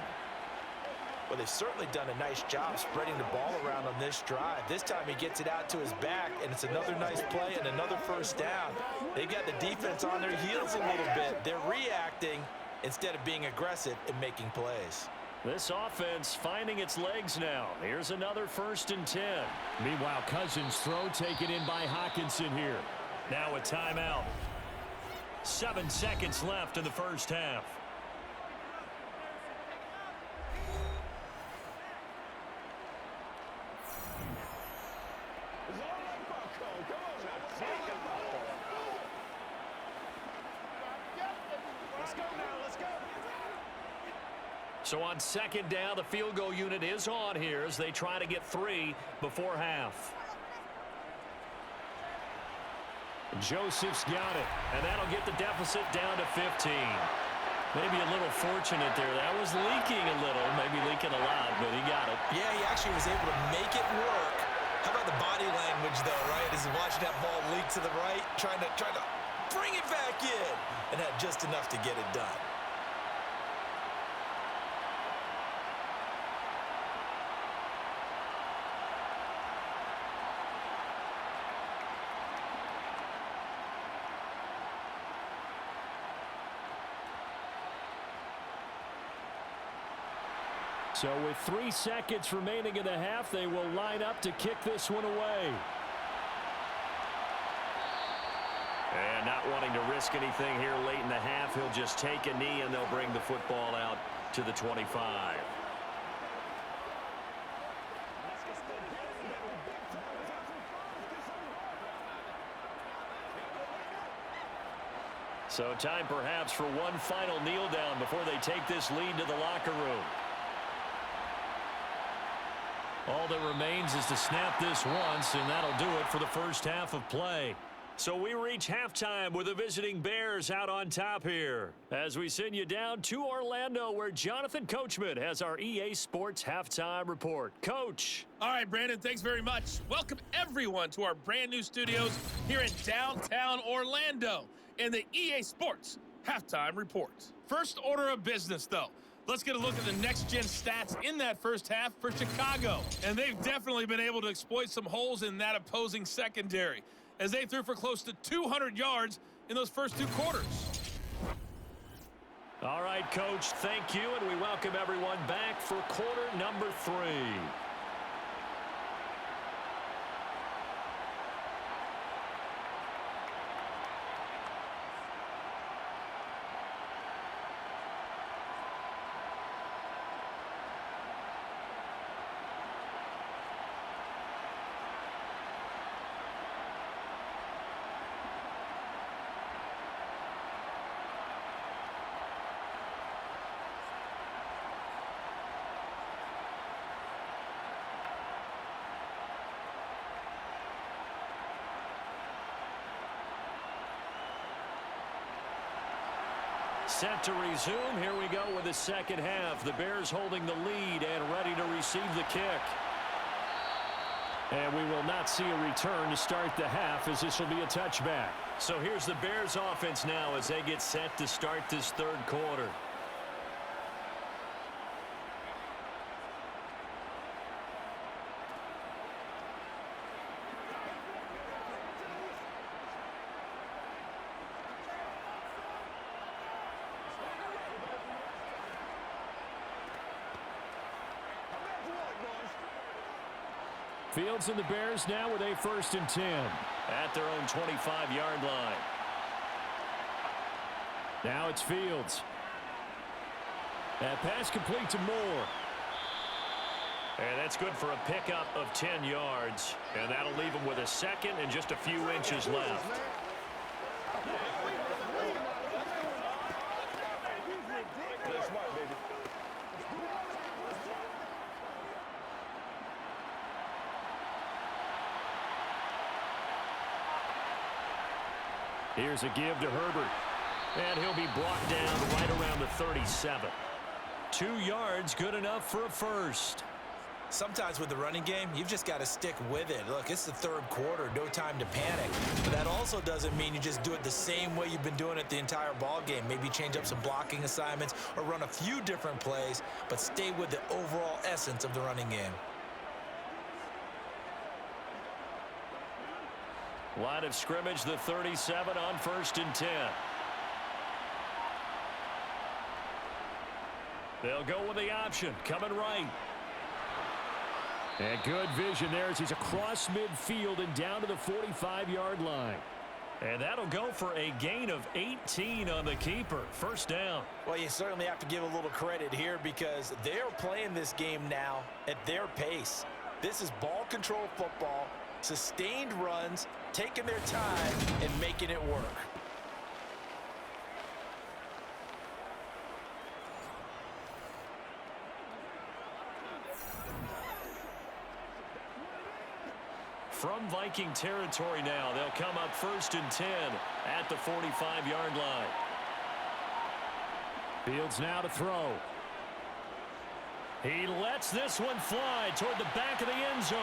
Well, they've certainly done a nice job spreading the ball around on this drive. This time he gets it out to his back, and it's another nice play and another first down. They got the defense on their heels a little bit. They're reacting instead of being aggressive and making plays. This offense finding its legs now. Here's another first and 10. Meanwhile, Cousins' throw taken in by Hockenson here. Now a timeout. 7 seconds left in the first half. So on second down, the field goal unit is on here as they try to get 3 before half. Joseph's got it, and that'll get the deficit down to 15. Maybe a little fortunate there. That was leaking a little, maybe leaking a lot, but he got it. Yeah, he actually was able to make it work. How about the body language, though, right? As he's watching that ball leak to the right, trying to bring it back in, and had just enough to get it done. So with 3 seconds remaining in the half, they will line up to kick this one away. And not wanting to risk anything here late in the half, he'll just take a knee and they'll bring the football out to the 25. So time perhaps for one final kneel down before they take this lead to the locker room. All that remains is to snap this once, and that'll do it for the first half of play. So we reach halftime with the visiting Bears out on top here as we send you down to Orlando, where Jonathan Coachman has our EA Sports Halftime Report. Coach. All right, Brandon, thanks very much. Welcome, everyone, to our brand new studios here in downtown Orlando in the EA Sports Halftime Report. First order of business, though. Let's get a look at the next-gen stats in that first half for Chicago. And they've definitely been able to exploit some holes in that opposing secondary, as they threw for close to 200 yards in those first 2 quarters. All right, Coach, thank you, and we welcome everyone back for quarter number 3. Set to resume. Here we go with the second half. The Bears holding the lead and ready to receive the kick. And we will not see a return to start the half, as this will be a touchback. So here's the Bears offense now as they get set to start this third quarter. Fields and the Bears now with a 1st and 10. At their own 25-yard line. Now it's Fields. That pass complete to Moore. And that's good for a pickup of 10 yards. And that'll leave him with a second and just a few inches left. Here's a give to Herbert. And he'll be brought down right around the 37. 2 yards, good enough for a first. Sometimes with the running game, you've just got to stick with it. Look, it's the third quarter, no time to panic. But that also doesn't mean you just do it the same way you've been doing it the entire ball game. Maybe change up some blocking assignments or run a few different plays, but stay with the overall essence of the running game. Line of scrimmage, the 37 on 1st and 10. They'll go with the option, coming right. And good vision there as he's across midfield and down to the 45-yard line. And that'll go for a gain of 18 on the keeper. First down. Well, you certainly have to give a little credit here because they're playing this game now at their pace. This is ball control football, sustained runs, taking their time and making it work. From Viking territory now, they'll come up 1st and 10 at the 45-yard line. Fields now to throw. He lets this one fly toward the back of the end zone.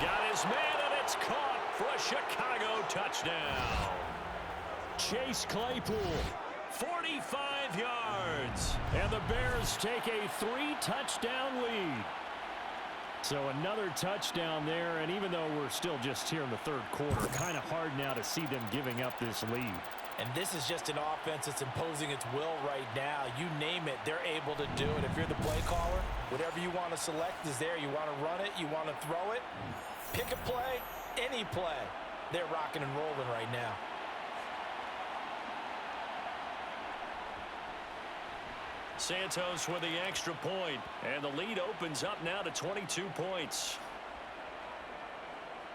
Got his man, and it's caught for a Chicago touchdown. Chase Claypool, 45 yards. And the Bears take a 3-touchdown lead. So another touchdown there, and even though we're still just here in the third quarter, kind of hard now to see them giving up this lead. And this is just an offense that's imposing its will right now. You name it, they're able to do it. If you're the play caller, whatever you want to select is there. You want to run it, you want to throw it. Pick a play, any play. They're rocking and rolling right now. Santos with the extra point, and the lead opens up now to 22 points.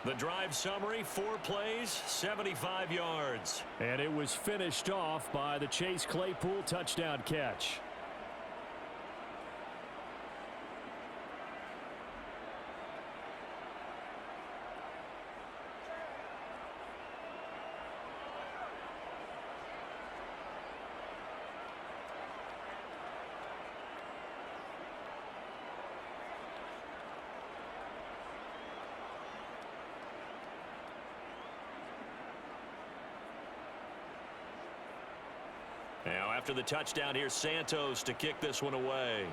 The drive summary, 4 plays, 75 yards. And it was finished off by the Chase Claypool touchdown catch. Now after the touchdown, here's Santos to kick this one away.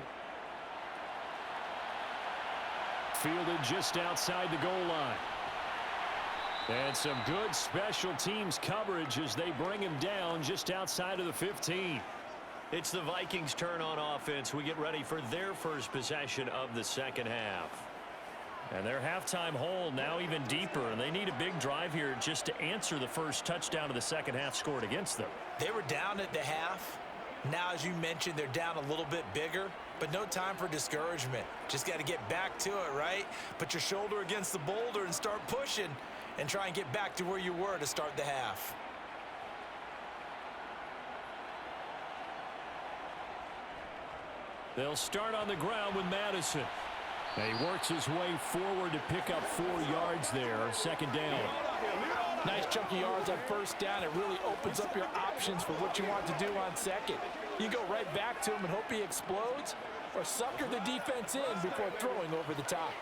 Fielded just outside the goal line. And some good special teams coverage as they bring him down just outside of the 15. It's the Vikings' turn on offense. We get ready for their first possession of the second half. And their halftime hole now even deeper, and they need a big drive here just to answer the first touchdown of the second half scored against them. They were down at the half. Now, as you mentioned, they're down a little bit bigger, but no time for discouragement. Just got to get back to it, right? Put your shoulder against the boulder and start pushing and try and get back to where you were to start the half. They'll start on the ground with Madison. Now he works his way forward to pick up 4 yards there, second down. Nice chunky yards on first down. It really opens up your options for what you want to do on second. You go right back to him and hope he explodes, or sucker the defense in before throwing over the top.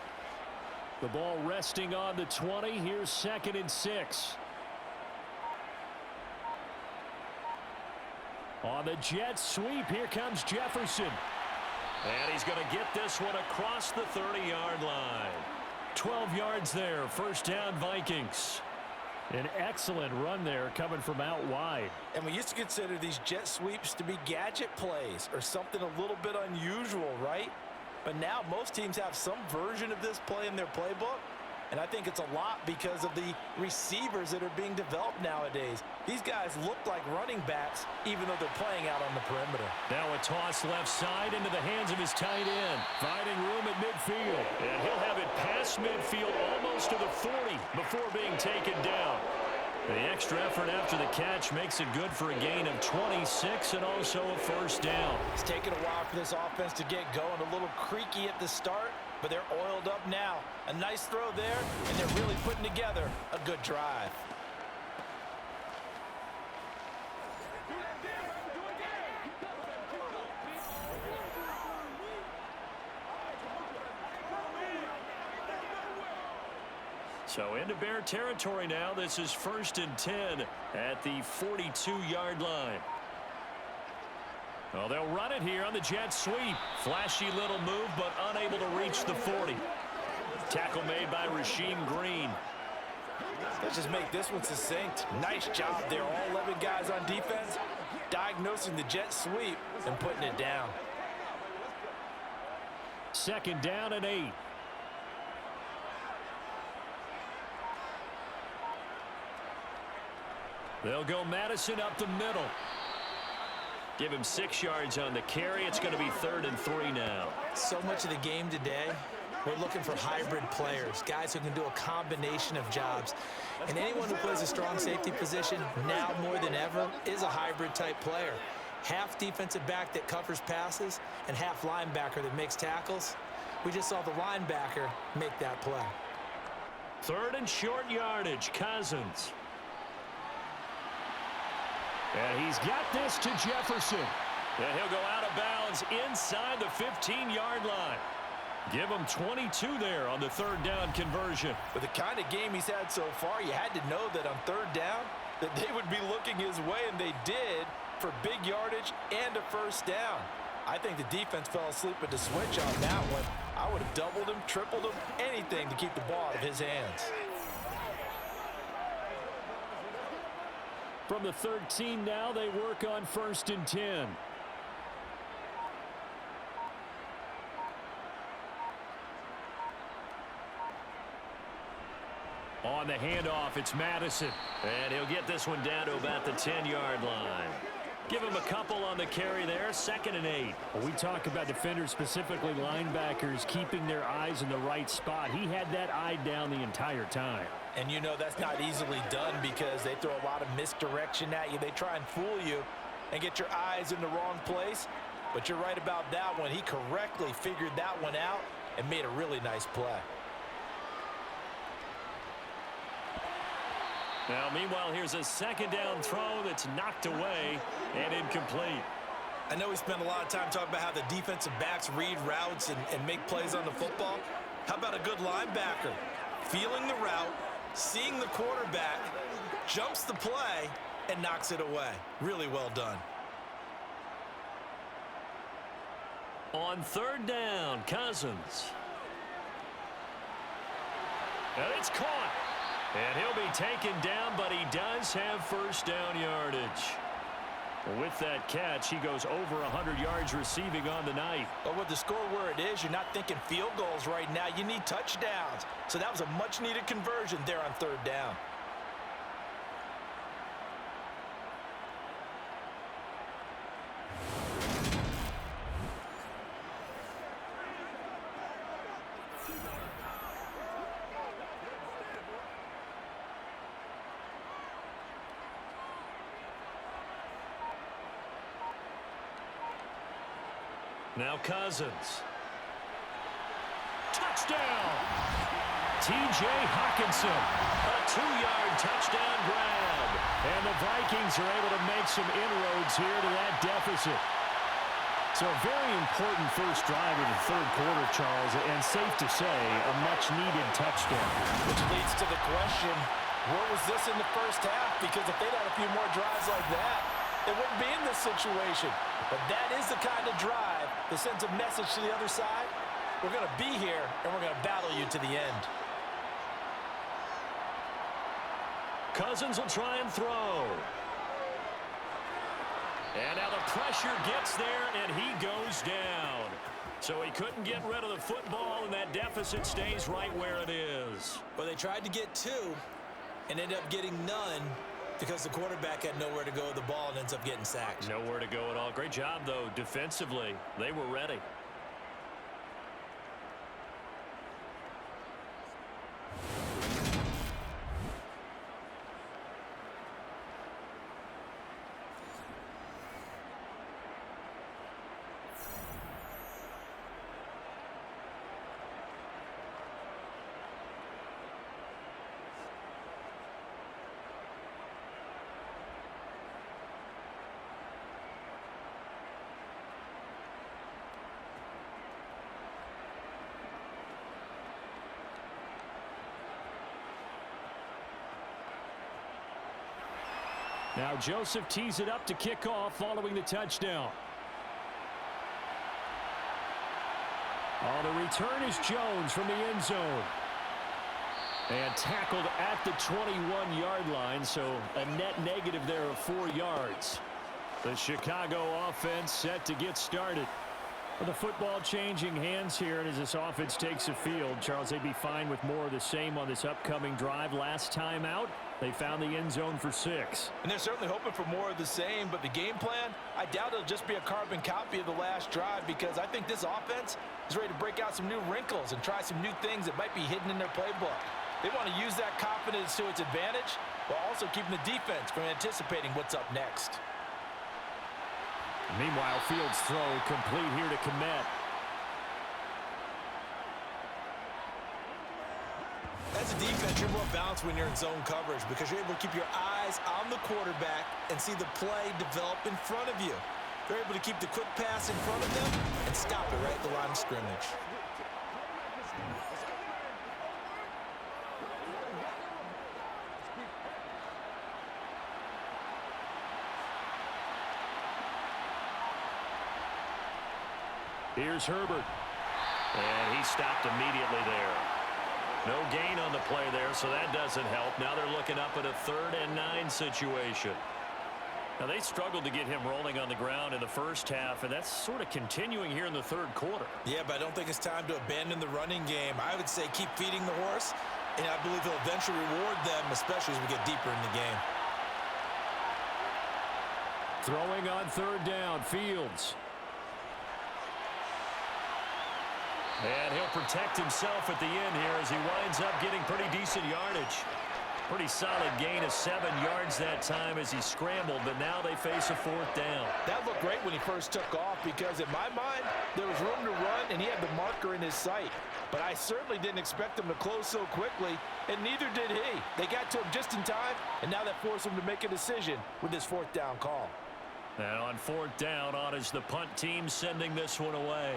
The ball resting on the 20. Here's 2nd and 6. On the jet sweep, here comes Jefferson. And he's going to get this one across the 30-yard line. 12 yards there, first down Vikings. An excellent run there coming from out wide. And we used to consider these jet sweeps to be gadget plays or something a little bit unusual, right? But now most teams have some version of this play in their playbook. And I think it's a lot because of the receivers that are being developed nowadays. These guys look like running backs even though they're playing out on the perimeter. Now a toss left side into the hands of his tight end. Finding room at midfield. And he'll have it past midfield almost to the 40 before being taken down. The extra effort after the catch makes it good for a gain of 26 and also a first down. It's taken a while for this offense to get going. A little creaky at the start, but they're oiled up now. A nice throw there, and they're really putting together a good drive. So into Bear territory now. This is 1st and 10 at the 42-yard line. Well, they'll run it here on the jet sweep. Flashy little move, but unable to reach the 40. Tackle made by Rasheem Green. Let's just make this one succinct. Nice job there. All 11 guys on defense diagnosing the jet sweep and putting it down. 2nd down and 8. They'll go Madison up the middle. Give him 6 yards on the carry. It's going to be 3rd and 3 now. So much of the game today, we're looking for hybrid players, guys who can do a combination of jobs. And anyone who plays a strong safety position now more than ever is a hybrid type player. Half defensive back that covers passes and half linebacker that makes tackles. We just saw the linebacker make that play. Third and short yardage, Cousins. And he's got this to Jefferson. And he'll go out of bounds inside the 15-yard line. Give him 22 there on the third down conversion. With the kind of game he's had so far, you had to know that on third down that they would be looking his way, and they did, for big yardage and a first down. I think the defense fell asleep at the switch on that one. I would have doubled him, tripled him, anything to keep the ball out of his hands. From the 13 now, they work on 1st and 10. On the handoff, it's Madison. And he'll get this one down to about the 10-yard line. Give him a couple on the carry there, 2nd and 8. Well, we talk about defenders, specifically linebackers, keeping their eyes in the right spot. He had that eye down the entire time. And you know that's not easily done because they throw a lot of misdirection at you. They try and fool you and get your eyes in the wrong place. But you're right about that one. He correctly figured that one out and made a really nice play. Now, meanwhile, here's a 2nd down throw that's knocked away and incomplete. I know we spent a lot of time talking about how the defensive backs read routes and make plays on the football. How about a good linebacker? Feeling the route, seeing the quarterback, jumps the play, and knocks it away. Really well done. On 3rd down, Cousins. And it's caught. And he'll be taken down, but he does have 1st down yardage. With that catch, he goes over 100 yards receiving on the night. But with the score where it is, you're not thinking field goals right now. You need touchdowns. So that was a much-needed conversion there on 3rd down. Now Cousins. Touchdown! T.J. Hawkinson. A 2-yard touchdown grab. And the Vikings are able to make some inroads here to that deficit. So a very important first drive of the 3rd quarter, Charles, and safe to say, a much-needed touchdown. Which leads to the question, where was this in the first half? Because if they'd had a few more drives like that, they wouldn't be in this situation. But that is the kind of drive that sends a message to the other side. We're going to be here, and we're going to battle you to the end. Cousins will try and throw. And now the pressure gets there, and he goes down. So he couldn't get rid of the football, and that deficit stays right where it is. Well, they tried to get 2 and ended up getting none because the quarterback had nowhere to go with the ball and ends up getting sacked. Nowhere to go at all. Great job, though, defensively. They were ready. Now Joseph tees it up to kick off following the touchdown. On the return is Jones from the end zone. And tackled at the 21-yard line, so a net negative there of 4 yards. The Chicago offense set to get started. Well, the football changing hands here, and as this offense takes the field, Charles, they'd be fine with more of the same on this upcoming drive. Last time out, they found the end zone for 6. And they're certainly hoping for more of the same, but the game plan, I doubt it'll just be a carbon copy of the last drive because I think this offense is ready to break out some new wrinkles and try some new things that might be hidden in their playbook. They want to use that confidence to its advantage while also keeping the defense from anticipating what's up next. Meanwhile, Fields' throw complete here to Kmet. As a defense, you're more balanced when you're in zone coverage because you're able to keep your eyes on the quarterback and see the play develop in front of you. They're able to keep the quick pass in front of them and stop it right at the line of scrimmage. Here's Herbert. And he stopped immediately there. No gain on the play there, so that doesn't help. Now they're looking up at a 3rd and 9 situation. Now, they struggled to get him rolling on the ground in the first half, and that's sort of continuing here in the 3rd quarter. Yeah, but I don't think it's time to abandon the running game. I would say keep feeding the horse, and I believe he'll eventually reward them, especially as we get deeper in the game. Throwing on 3rd down, Fields. And he'll protect himself at the end here as he winds up getting pretty decent yardage. Pretty solid gain of 7 yards that time as he scrambled, but now they face a 4th down. That looked great when he first took off because in my mind, there was room to run and he had the marker in his sight. But I certainly didn't expect him to close so quickly, and neither did he. They got to him just in time, and now that forced him to make a decision with his 4th down call. And on 4th down, on is the punt team sending this one away.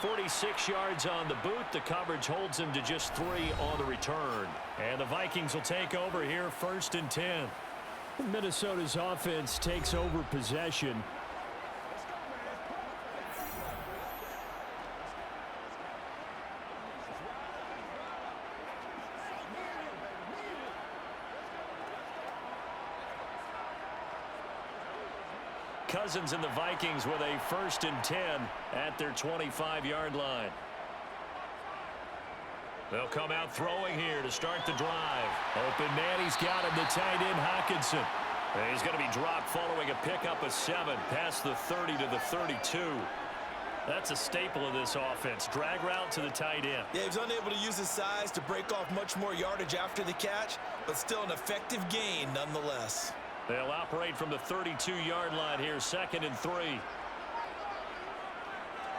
46 yards on the boot. The coverage holds him to just 3 on the return. And the Vikings will take over here 1st and 10. Minnesota's offense takes over possession. Cousins and the Vikings with a 1st and 10 at their 25-yard line. They'll come out throwing here to start the drive. Open man, he's got him, the tight end Hockenson. And he's going to be dropped following a pickup of 7 past the 30 to the 32. That's a staple of this offense. Drag route to the tight end. Yeah, he was unable to use his size to break off much more yardage after the catch, but still an effective gain nonetheless. They'll operate from the 32-yard line here, 2nd and 3.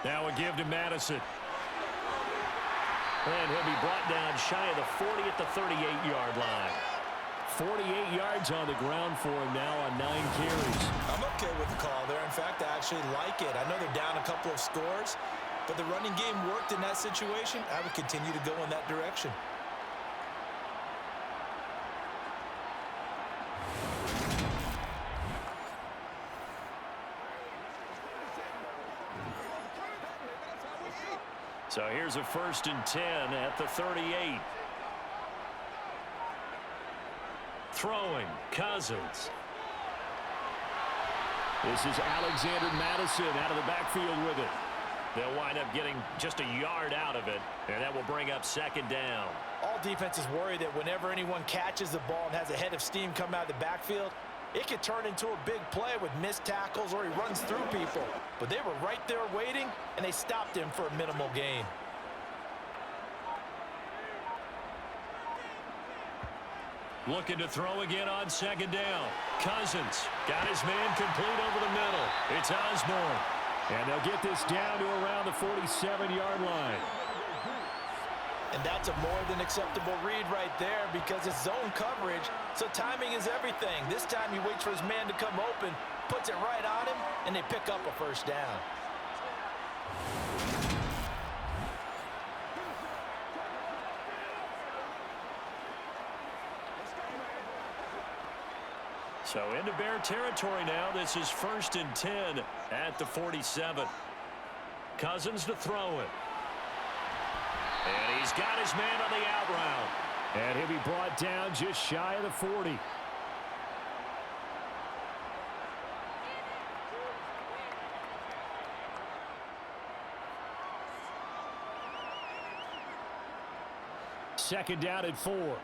Now a give to Madison. And he'll be brought down shy of the 40 at the 38-yard line. 48 yards on the ground for him now on 9 carries. I'm okay with the call there. In fact, I actually like it. I know they're down a couple of scores, but the running game worked in that situation. I would continue to go in that direction. So here's a 1st and 10 at the 38. Throwing, Cousins. This is Alexander Madison out of the backfield with it. They'll wind up getting just a yard out of it, and that will bring up 2nd down. All defenses worry that whenever anyone catches the ball and has a head of steam come out of the backfield, it could turn into a big play with missed tackles or he runs through people. But they were right there waiting, and they stopped him for a minimal gain. Looking to throw again on 2nd down. Cousins got his man complete over the middle. It's Osborne. And they'll get this down to around the 47-yard line. And that's a more than acceptable read right there because it's zone coverage, so timing is everything. This time he waits for his man to come open, puts it right on him, and they pick up a 1st down. So into Bear territory now. This is 1st and 10 at the 47. Cousins to throw it. And he's got his man on the out route. And he'll be brought down just shy of the 40. Second down at 4.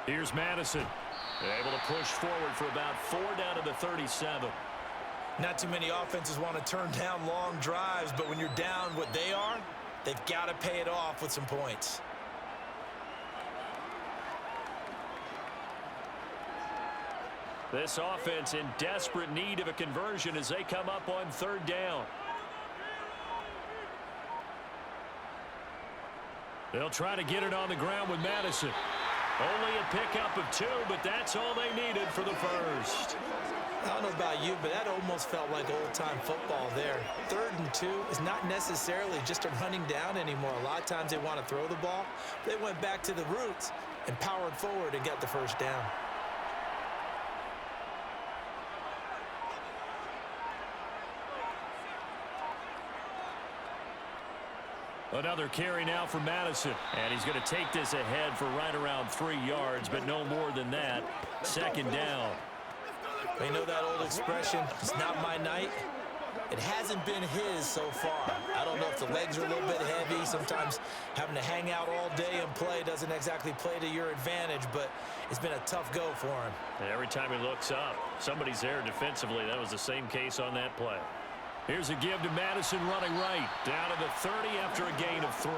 Here's Madison. Able to push forward for about 4 down to the 37. Not too many offenses want to turn down long drives, but when you're down what they are, they've got to pay it off with some points. This offense in desperate need of a conversion as they come up on 3rd down. They'll try to get it on the ground with Madison. Only a pickup of 2, but that's all they needed for the first. I don't know about you, but that almost felt like old-time football there. 3rd and 2 is not necessarily just a running down anymore. A lot of times they want to throw the ball. They went back to the roots and powered forward and got the first down. Another carry now for Madison. And he's going to take this ahead for right around 3 yards, but no more than that. 2nd down. They know that old expression, it's not my night. It hasn't been his so far. I don't know if the legs are a little bit heavy. Sometimes having to hang out all day and play doesn't exactly play to your advantage, but it's been a tough go for him. And every time he looks up, somebody's there defensively. That was the same case on that play. Here's a give to Madison running right. Down to the 30 after a gain of 3.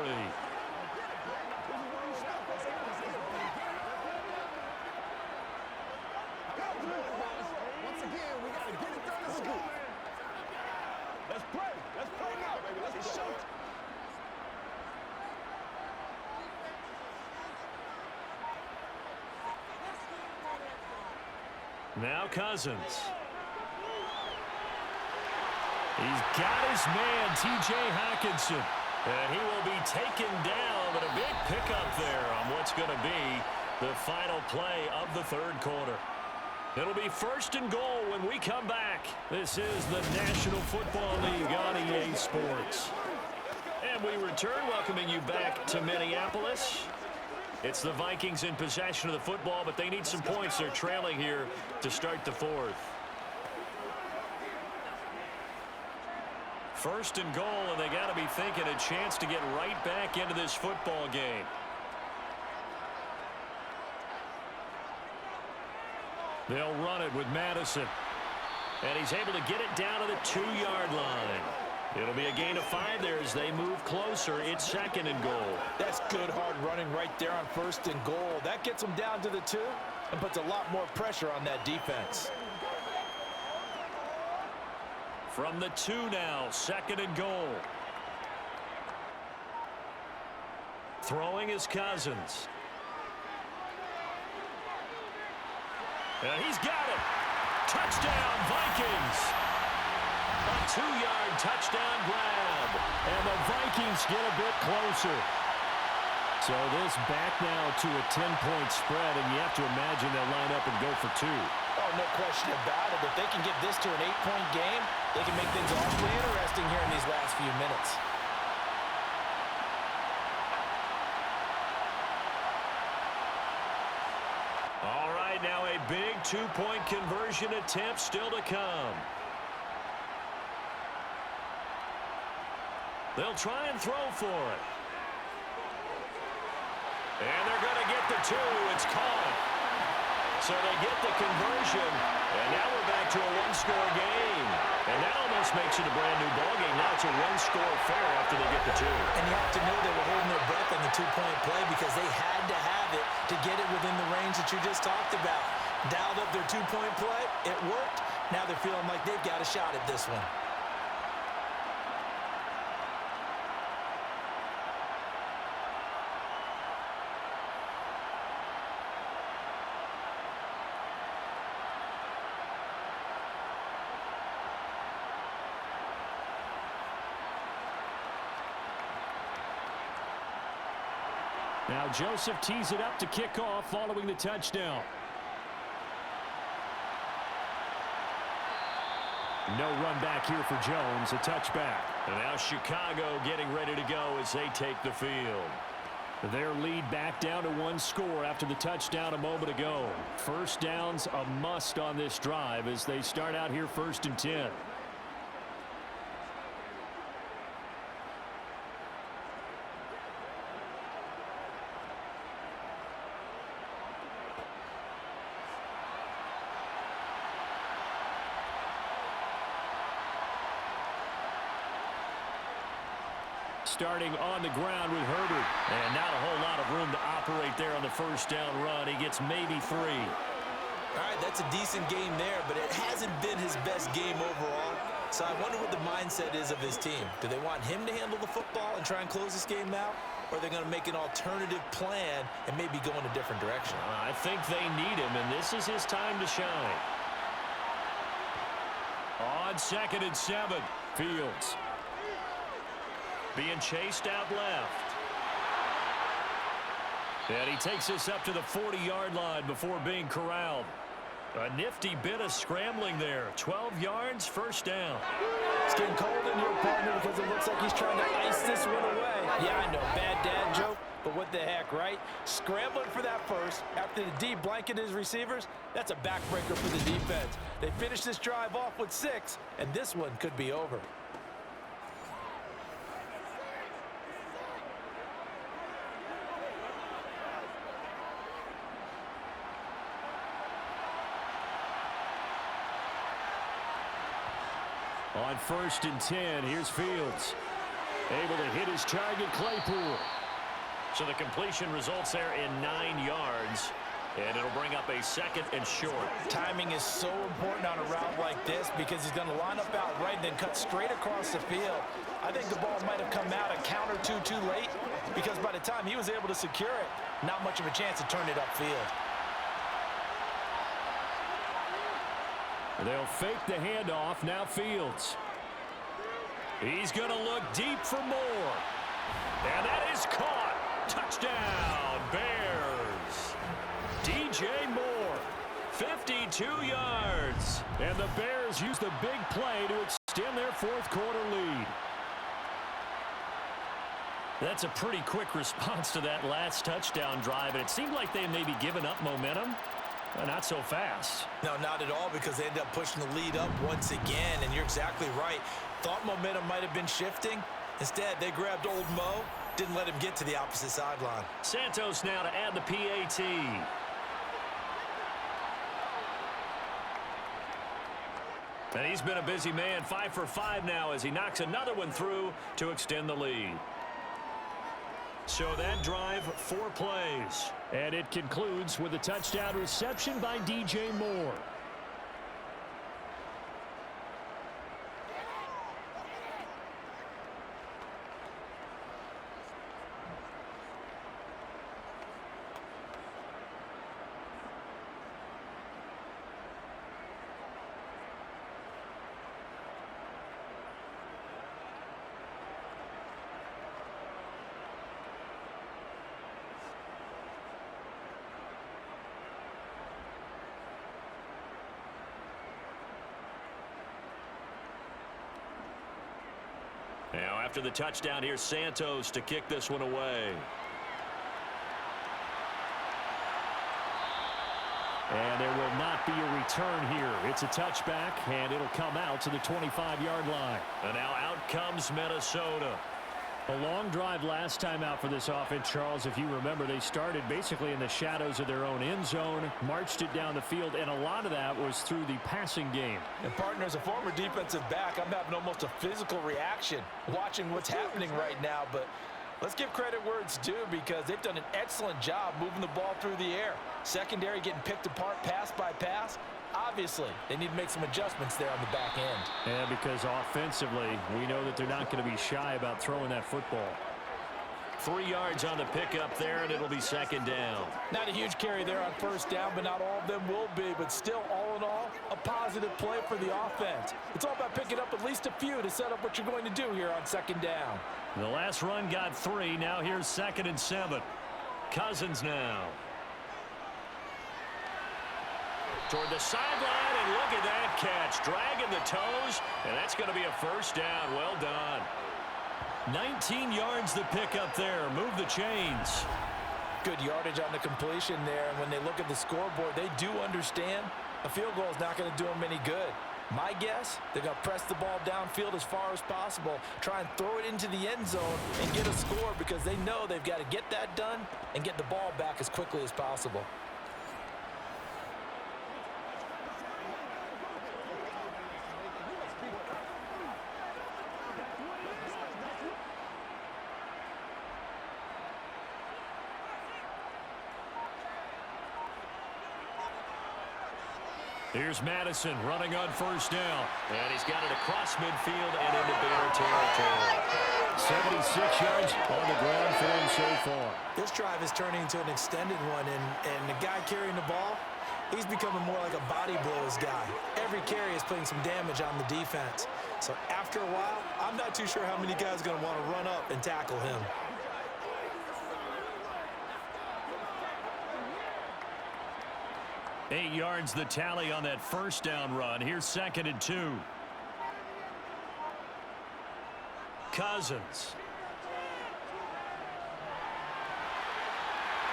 Now Cousins. He's got his man, T.J. Hockenson. And he will be taken down, but a big pickup there on what's going to be the final play of the 3rd quarter. It'll be 1st and goal when we come back. This is the National Football League on EA Sports. And we return, welcoming you back to Minneapolis. It's the Vikings in possession of the football, but they need some points. They're trailing here to start the 4th. 1st and goal, and they got to be thinking a chance to get right back into this football game. They'll run it with Madison. And he's able to get it down to the 2-yard line. It'll be a gain of 5 there as they move closer. It's 2nd and goal. That's good hard running right there on 1st and goal. That gets them down to the 2 and puts a lot more pressure on that defense. From the 2 now, 2nd and goal. Throwing is Cousins. And he's got it. Touchdown, Vikings. A 2-yard touchdown grab. And the Vikings get a bit closer. So this back now to a 10-point spread, and you have to imagine they'll line up and go for 2. Oh, no question about it. If they can get this to an 8-point game, they can make things awfully interesting here in these last few minutes. All right, now a big 2-point conversion attempt still to come. They'll try and throw for it. And they're going to get the 2. It's caught. So they get the conversion. And now we're back to a 1-score game. And that almost makes it a brand-new ballgame. Now it's a 1-score affair after they get the 2. And you have to know they were holding their breath on the 2-point play because they had to have it to get it within the range that you just talked about. Dialed up their 2-point play. It worked. Now they're feeling like they've got a shot at this one. Now Joseph tees it up to kick off following the touchdown. No run back here for Jones, a touchback. And now Chicago getting ready to go as they take the field. Their lead back down to 1 score after the touchdown a moment ago. First down's a must on this drive as they start out here 1st and 10. Starting on the ground with Herbert. And not a whole lot of room to operate there on the first down run. He gets maybe 3. All right, that's a decent game there, but it hasn't been his best game overall. So I wonder what the mindset is of his team. Do they want him to handle the football and try and close this game out? Or are they going to make an alternative plan and maybe go in a different direction? I think they need him, and this is his time to shine. On 2nd and 7, Fields. Being chased out left. And he takes us up to the 40-yard line before being corralled. A nifty bit of scrambling there. 12 yards, first down. It's getting cold in here, partner, because it looks like he's trying to ice this one away. Yeah, I know, bad dad joke, but what the heck, right? Scrambling for that first after the D blanketed his receivers, that's a backbreaker for the defense. They finished this drive off with 6, and this one could be over. On 1st and 10, here's Fields. Able to hit his target, Claypool. So the completion results there in 9 yards. And it'll bring up a 2nd and short. Timing is so important on a route like this because he's going to line up out right and then cut straight across the field. I think the ball might have come out a count or two too late because by the time he was able to secure it, not much of a chance to turn it upfield. They'll fake the handoff. Now Fields. He's going to look deep for more. And that is caught. Touchdown, Bears. DJ Moore, 52 yards. And the Bears use the big play to extend their 4th quarter lead. That's a pretty quick response to that last touchdown drive, and it seemed like they may be giving up momentum. Not so fast. No, not at all, because they ended up pushing the lead up once again, and you're exactly right. Thought momentum might have been shifting. Instead, they grabbed old Mo, didn't let him get to the opposite sideline. Santos now to add the PAT. And he's been a busy man, 5 for 5 now as he knocks another one through to extend the lead. So that drive, 4 plays. And it concludes with a touchdown reception by DJ Moore. Now, after the touchdown, here's Santos to kick this one away. And there will not be a return here. It's a touchback, and it'll come out to the 25-yard line. And now out comes Minnesota. A long drive last time out for this offense, Charles. If you remember, they started basically in the shadows of their own end zone, marched it down the field, and a lot of that was through the passing game. And partner, as a former defensive back, I'm having almost a physical reaction watching what's happening right now. But let's give credit where it's due because they've done an excellent job moving the ball through the air. Secondary getting picked apart pass by pass. Obviously, they need to make some adjustments there on the back end. Yeah, because offensively, we know that they're not going to be shy about throwing that football. 3 yards on the pickup there, and it'll be 2nd down. Not a huge carry there on 1st down, but not all of them will be. But still, all in all, a positive play for the offense. It's all about picking up at least a few to set up what you're going to do here on 2nd down. The last run got 3. Now here's 2nd and 7. Cousins now. Toward the sideline, and look at that catch. Dragging the toes, and that's going to be a 1st down. Well done. 19 yards the pickup there. Move the chains. Good yardage on the completion there, and when they look at the scoreboard, they do understand a field goal is not going to do them any good. My guess, they're going to press the ball downfield as far as possible, try and throw it into the end zone and get a score because they know they've got to get that done and get the ball back as quickly as possible. Here's Madison running on first down. And he's got it across midfield and into Bear territory. 76 yards on the ground for him so far. This drive is turning into an extended one, and the guy carrying the ball, he's becoming more like a body blows guy. Every carry is putting some damage on the defense. So after a while, I'm not too sure how many guys are going to want to run up and tackle him. Eight yards the tally on that first down run. Here's 2nd and 2. Cousins.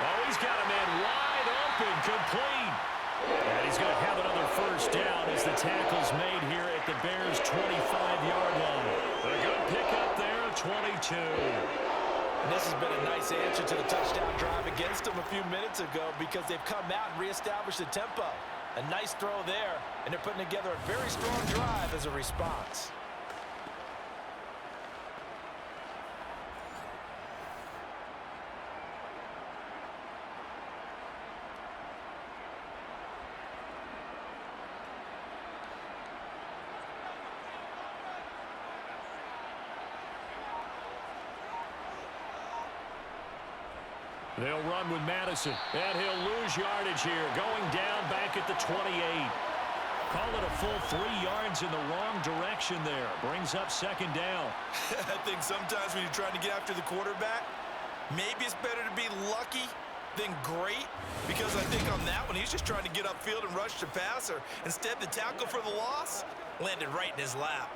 Oh, he's got a man wide open, complete. And he's going to have another first down as the tackle's made here at the Bears' 25-yard line. A good pickup there, 22. And this has been a nice answer to the touchdown drive against them a few minutes ago because they've come out and reestablished the tempo. A nice throw there, and they're putting together a very strong drive as a response. They'll run with Madison, and he'll lose yardage here, going down back at the 28. Call it a full 3 yards in the wrong direction there. Brings up 2nd down. I think sometimes when you're trying to get after the quarterback, maybe it's better to be lucky than great, because I think on that one, he's just trying to get upfield and rush the passer. Instead, the tackle for the loss landed right in his lap.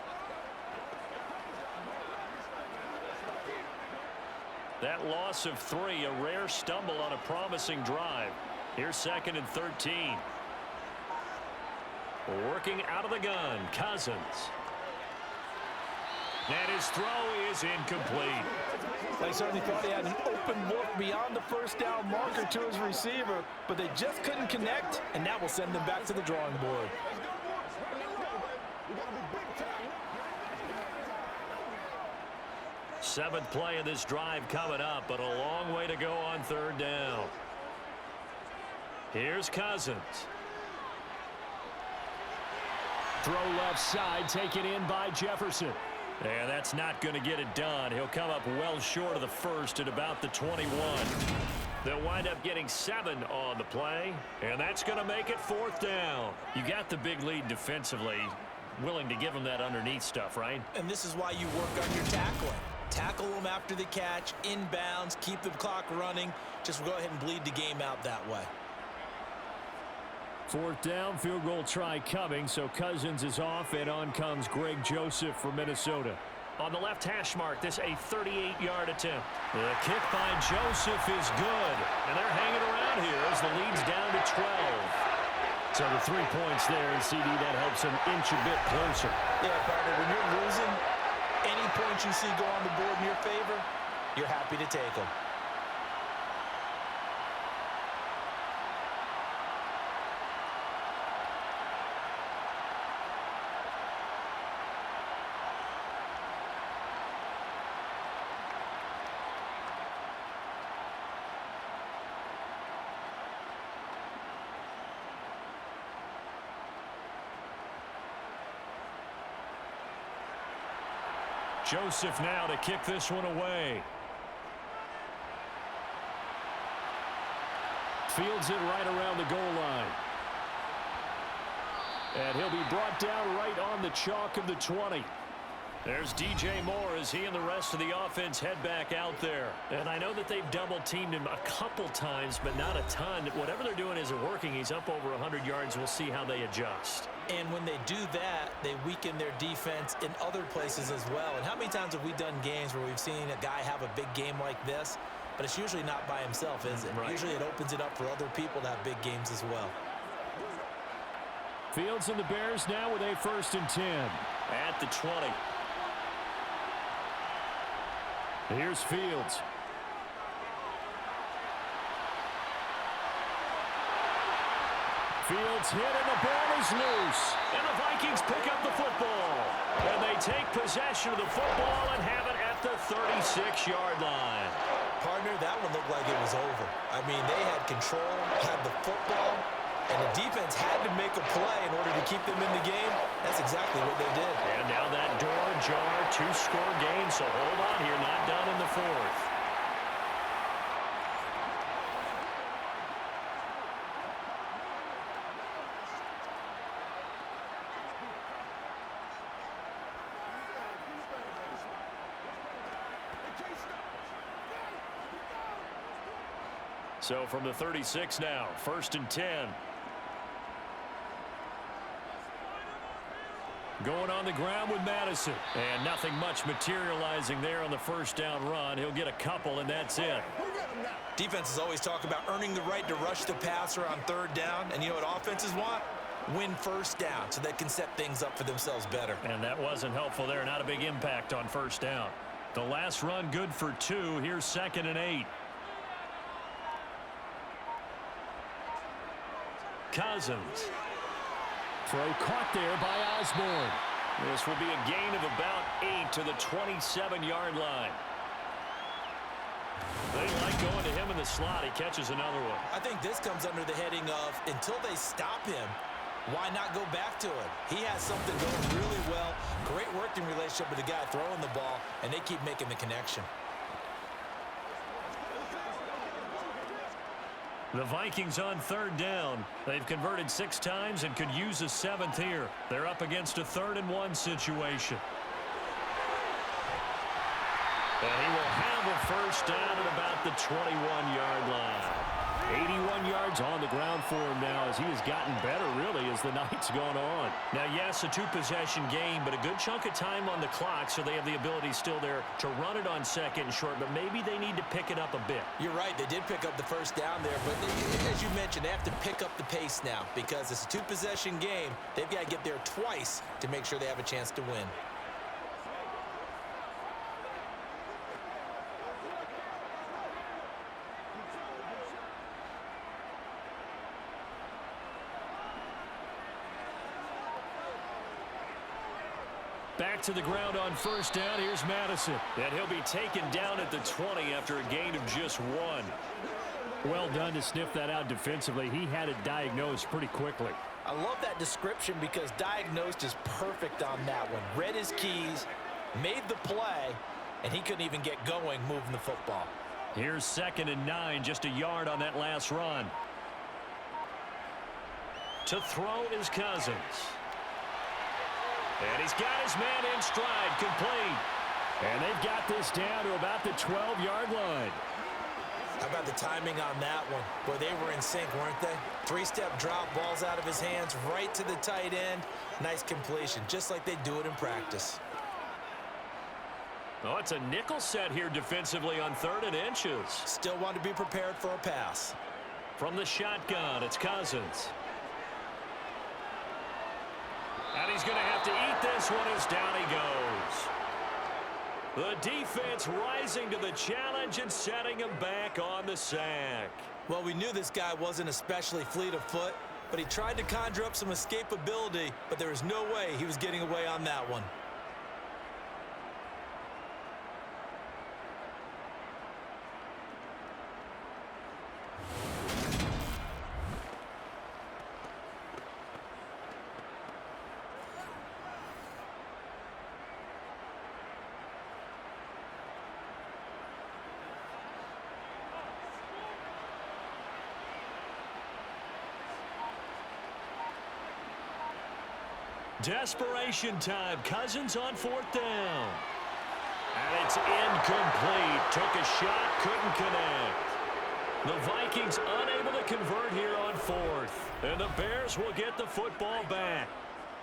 That loss of 3, a rare stumble on a promising drive. Here's 2nd and 13. Working out of the gun, Cousins. And his throw is incomplete. They certainly thought he had an open look beyond the first down marker to his receiver, but they just couldn't connect, and that will send them back to the drawing board. Seventh play of this drive coming up, but a long way to go on 3rd down. Here's Cousins. Throw left side, taken in by Jefferson. And that's not going to get it done. He'll come up well short of the first at about the 21. They'll wind up getting 7 on the play, and that's going to make it 4th down. You got the big lead defensively. Willing to give them that underneath stuff, right? And this is why you work on your tackling. Tackle them after the catch, inbounds, keep the clock running. Just go ahead and bleed the game out that way. 4th down, field goal try coming, so Cousins is off, and on comes Greg Joseph from Minnesota. On the left hash mark, this a 38-yard attempt. The kick by Joseph is good, and they're hanging around here as the lead's down to 12. So the 3 points there, and CD, that helps them inch a bit closer. Yeah, partner, when you're losing, any points you see go on the board in your favor, you're happy to take them. Joseph now to kick this one away. Fields it right around the goal line. And he'll be brought down right on the chalk of the 20. There's DJ Moore as he and the rest of the offense head back out there. And I know that they've double-teamed him a couple times, but not a ton. Whatever they're doing isn't working. He's up over 100 yards. We'll see how they adjust. And when they do that, they weaken their defense in other places as well. And how many times have we done games where we've seen a guy have a big game like this, but it's usually not by himself, is it? Right. Usually it opens it up for other people to have big games as well. Fields and the Bears now with a 1st and 10. At the 20. Here's Fields. Fields hit and the ball is loose. And the Vikings pick up the football. And they take possession of the football and have it at the 36-yard line. Partner, that one looked like it was over. I mean, they had control, had the football, And the defense had to make a play in order to keep them in the game. That's exactly what they did. And now that door ajar, 2-score game, so hold on here, not done in the fourth. So from the 36 now, 1st and 10. Going on the ground with Madison. And nothing much materializing there on the first down run. He'll get a couple, and that's it. Defenses always talk about earning the right to rush the passer on 3rd down. And you know what offenses want? Win 1st down so they can set things up for themselves better. And that wasn't helpful there. Not a big impact on 1st down. The last run good for 2. Here's 2nd and 8. Cousins. Throw caught there by Osborne. This will be a gain of about 8 to the 27-yard line. They like going to him in the slot. He catches another one. I think this comes under the heading of until they stop him, why not go back to it? He has something going really well. Great working relationship with the guy throwing the ball, and they keep making the connection. The Vikings on 3rd down. They've converted 6 times and could use a 7th here. They're up against a 3rd and 1 situation. And he will have a 1st down at about the 21-yard line. 81 yards on the ground for him now as he has gotten better, really, as the night's gone on. Now, yes, a 2-possession game, but a good chunk of time on the clock, so they have the ability still there to run it on 2nd and short, but maybe they need to pick it up a bit. You're right. They did pick up the 1st down there, but as you mentioned, they have to pick up the pace now because it's a 2-possession game. They've got to get there twice to make sure they have a chance to win. Back to the ground on 1st down. Here's Madison. And he'll be taken down at the 20 after a gain of just 1. Well done to sniff that out defensively. He had it diagnosed pretty quickly. I love that description because diagnosed is perfect on that one. Read his keys, made the play, and he couldn't even get going moving the football. Here's 2nd and 9, just a yard on that last run. To throw is Cousins. And he's got his man in stride, complete. And they've got this down to about the 12-yard line. How about the timing on that one? Boy, they were in sync, weren't they? 3-step drop, balls out of his hands, right to the tight end. Nice completion, just like they do it in practice. Oh, it's a nickel set here defensively on 3rd and inches. Still want to be prepared for a pass. From the shotgun, it's Cousins. And he's going to have to eat this one as down he goes. The defense rising to the challenge and setting him back on the sack. Well, we knew this guy wasn't especially fleet of foot, but he tried to conjure up some escapability, but there was no way he was getting away on that one. Desperation time. Cousins on 4th down. And it's incomplete. Took a shot, couldn't connect. The Vikings unable to convert here on 4th. And the Bears will get the football back.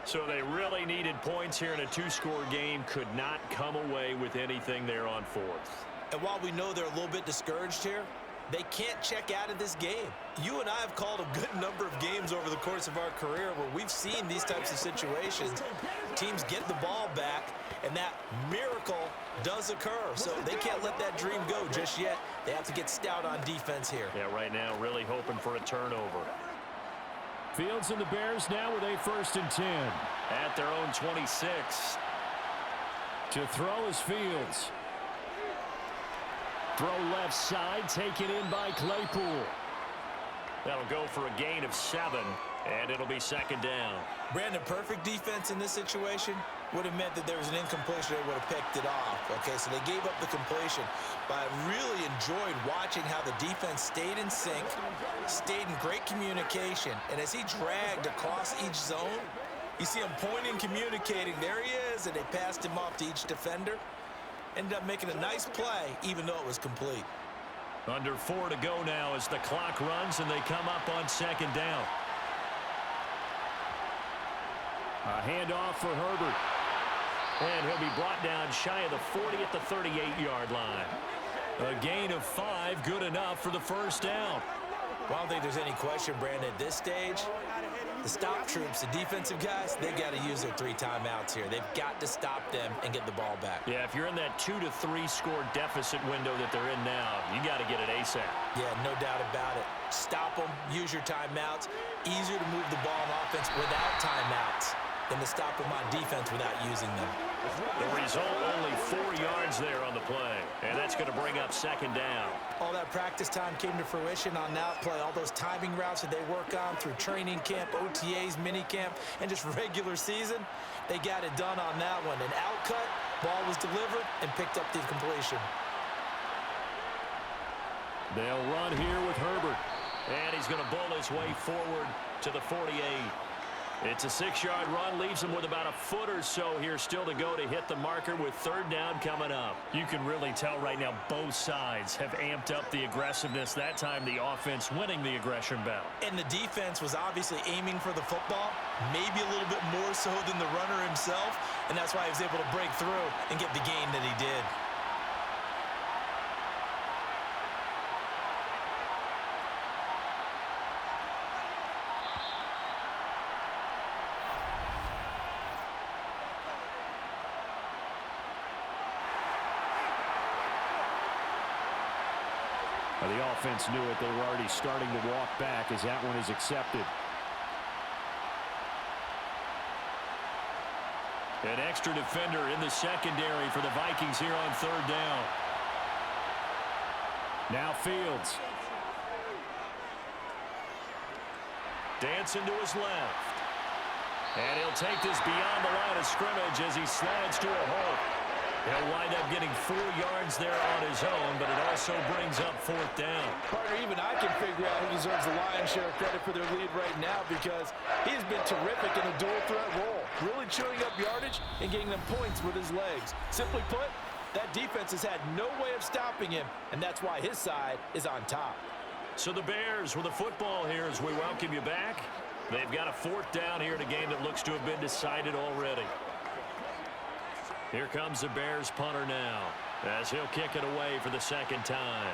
So they really needed points here in a 2-score game. Could not come away with anything there on 4th. And while we know they're a little bit discouraged here, they can't check out of this game. You and I have called a good number of games over the course of our career where we've seen these types of situations. Teams get the ball back, and that miracle does occur. So they can't let that dream go just yet. They have to get stout on defense here. Yeah, right now really hoping for a turnover. Fields and the Bears now with a 1st and 10. At their own 26. To throw is Fields. Throw left side, taken in by Claypool. That'll go for a gain of 7, and it'll be second down. Brandon, perfect defense in this situation would have meant that there was an incompletion. They would have picked it off. Okay, so they gave up the completion. But I really enjoyed watching how the defense stayed in sync, stayed in great communication. And as he dragged across each zone, you see him pointing, communicating. There he is, and they passed him off to each defender. Ended up making a nice play, even though it was complete. Under 4 to go now as the clock runs, and they come up on second down. A handoff for Herbert. And he'll be brought down shy of the 40 at the 38-yard line. A gain of 5, good enough for the first down. Well, I don't think there's any question, Brandon, at this stage, the stop troops, the defensive guys, they got to use their 3 timeouts here. They've got to stop them and get the ball back. Yeah, if you're in that 2 to 3 score deficit window that they're in now, you got to get it ASAP. Yeah, no doubt about it. Stop them, use your timeouts. Easier to move the ball on offense without timeouts than to stop them on defense without using them. The result, only 4 yards there on the play, and that's going to bring up second down. All that practice time came to fruition on that play. All those timing routes that they work on through training camp, OTAs, minicamp, and just regular season, they got it done on that one. An outcut, ball was delivered, and picked up the completion. They'll run here with Herbert. And he's going to bowl his way forward to the 48. It's a 6-yard run, leaves him with about a foot or so here still to go to hit the marker with third down coming up. You can really tell right now both sides have amped up the aggressiveness. That time the offense winning the aggression battle. And the defense was obviously aiming for the football, maybe a little bit more so than the runner himself, and that's why he was able to break through and get the gain that he did. The offense knew it. They were already starting to walk back as that one is accepted. An extra defender in the secondary for the Vikings here on third down. Now Fields. Dancing to his left. And he'll take this beyond the line of scrimmage as he slides to a hole. He'll wind up getting 4 yards there on his own, but it also brings up fourth down. Partner, even I can figure out who deserves the lion's share of credit for their lead right now because he has been terrific in a dual threat role, really chewing up yardage and getting them points with his legs. Simply put, that defense has had no way of stopping him, and that's why his side is on top. So the Bears with the football here as we welcome you back. They've got a fourth down here in a game that looks to have been decided already. Here comes the Bears punter now as he'll kick it away for the second time.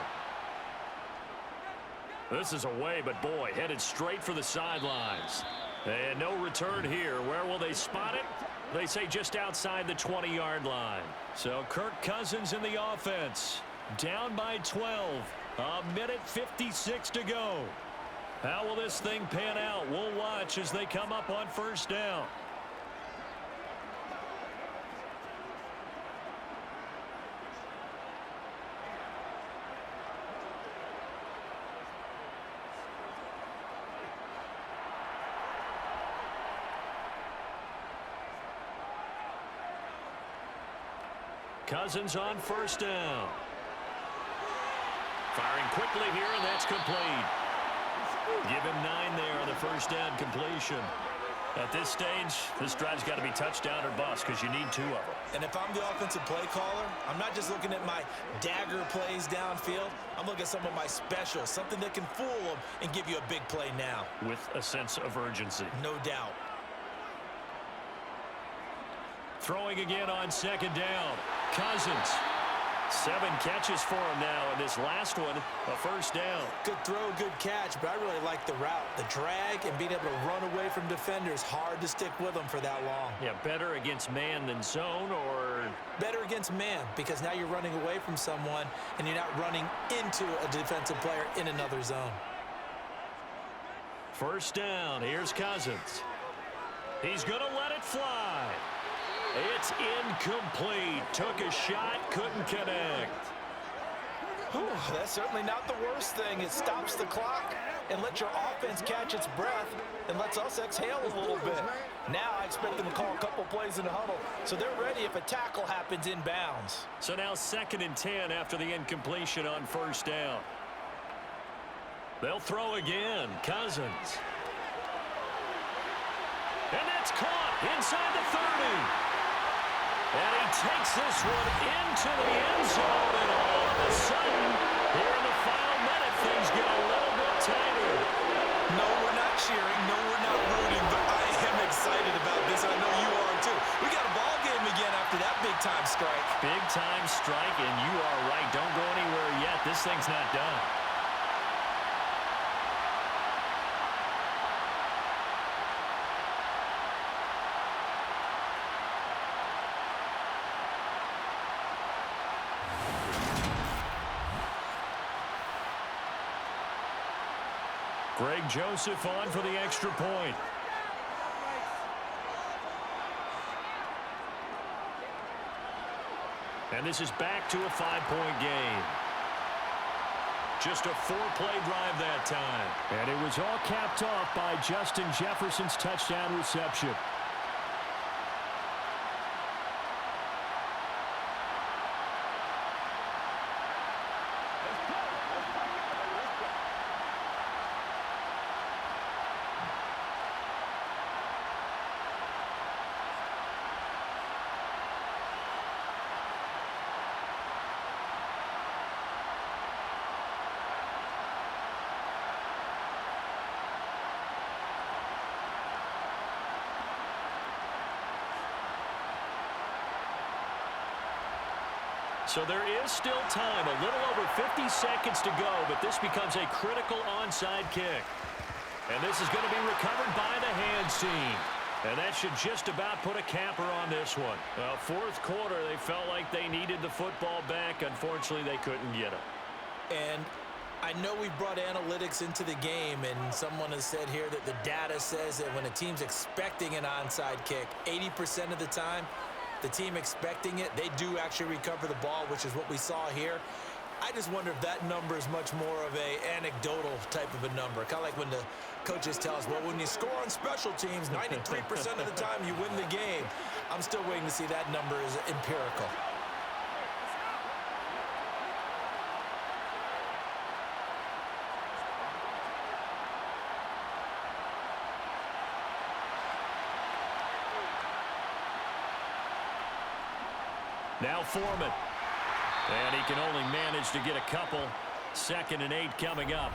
This is away, but boy, headed straight for the sidelines. And no return here. Where will they spot it? They say just outside the 20-yard line. So Kirk Cousins in the offense. Down by 12. A minute 56 to go. How will this thing pan out? We'll watch as they come up on first down. Cousins on first down. Firing quickly here, and that's complete. Give him 9 there on the first down completion. At this stage, this drive's got to be touchdown or bust because you need 2 of them. And if I'm the offensive play caller, I'm not just looking at my dagger plays downfield. I'm looking at some of my specials, something that can fool them and give you a big play now. With a sense of urgency. No doubt. Throwing again on second down. Cousins. 7 catches for him now, and this last one, a first down. Good throw, good catch, but I really like the route. The drag and being able to run away from defenders, hard to stick with them for that long. Yeah, better against man than zone, or? Better against man, because now you're running away from someone, and you're not running into a defensive player in another zone. First down, here's Cousins. He's going to let it fly. It's incomplete. Took a shot, couldn't connect. Whew, that's certainly not the worst thing. It stops the clock and lets your offense catch its breath and lets us exhale a little bit. Now I expect them to call a couple plays in the huddle, so they're ready if a tackle happens in bounds. So now 2nd and 10 after the incompletion on 1st down. They'll throw again. Cousins. And that's caught inside the 30. And he takes this one into the end zone, and all of a sudden, here in the final minute, things get a little bit tighter. No, we're not cheering. No, we're not rooting, but I am excited about this. I know you are, too. We got a ball game again after that big-time strike. Big-time strike, and you are right. Don't go anywhere yet. This thing's not done. Greg Joseph on for the extra point. And this is back to a 5-point game. Just a 4-play drive that time. And it was all capped off by Justin Jefferson's touchdown reception. So there is still time, a little over 50 seconds to go, but this becomes a critical onside kick. And this is going to be recovered by the hands team. And that should just about put a capper on this one. Well, 4th quarter, they felt like they needed the football back. Unfortunately, they couldn't get it. And I know we brought analytics into the game, and someone has said here that the data says that when a team's expecting an onside kick, 80% of the time, the team expecting it, they do actually recover the ball, which is what we saw here. I just wonder if that number is much more of a anecdotal type of a number. Kind of like when the coaches tell us, well, when you score on special teams, 93% of the time you win the game. I'm still waiting to see that number is empirical. Now Foreman. And he can only manage to get a couple. 2nd and 8 coming up.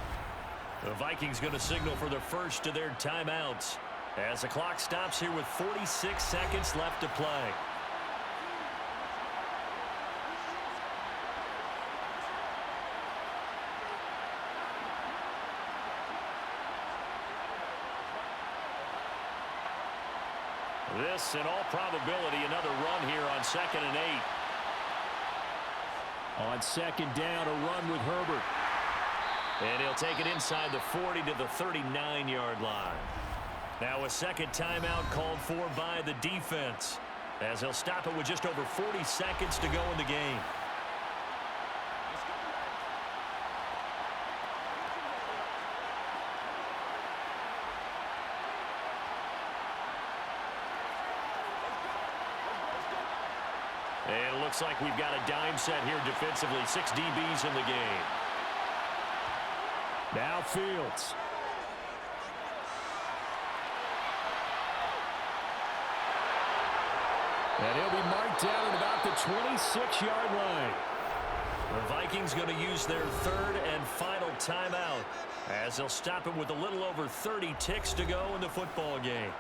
The Vikings going to signal for the first of their timeouts as the clock stops here with 46 seconds left to play. This, in all probability, another run here on 2nd and 8. On 2nd down, a run with Herbert. And he'll take it inside the 40 to the 39-yard line. Now a second timeout called for by the defense, as he'll stop it with just over 40 seconds to go in the game. And it looks like we've got a dime set here defensively. 6 DBs in the game. Now Fields. And he'll be marked down at about the 26-yard line. The Vikings going to use their 3rd and final timeout, as they'll stop it with a little over 30 ticks to go in the football game.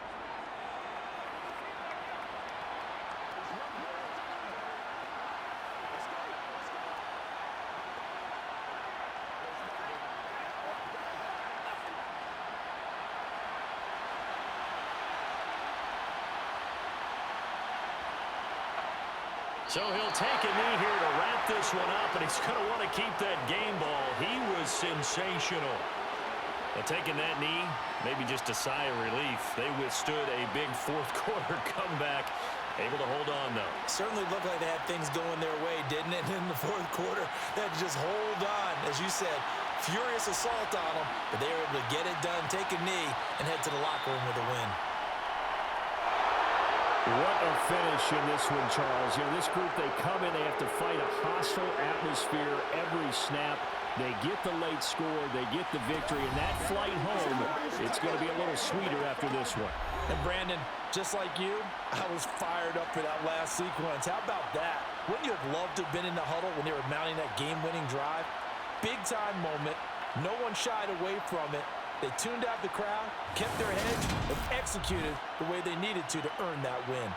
So he'll take a knee here to wrap this one up, and he's going to want to keep that game ball. He was sensational. But taking that knee, maybe just a sigh of relief. They withstood a big 4th quarter comeback Able to hold on, though. Certainly looked like they had things going their way, didn't it? In the fourth quarter, they had to just hold on. As you said, furious assault on them, but they were able to get it done, take a knee, and head to the locker room with a win. What a finish in this one, Charles. You know, this group, they come in, they have to fight a hostile atmosphere every snap. They get the late score, they get the victory, and that flight home, it's going to be a little sweeter after this one. And Brandon, just like you, I was fired up for that last sequence. How about that? Wouldn't you have loved to have been in the huddle when they were mounting that game-winning drive? Big-time moment. No one shied away from it. They tuned out the crowd, kept their heads, and executed the way they needed to earn that win.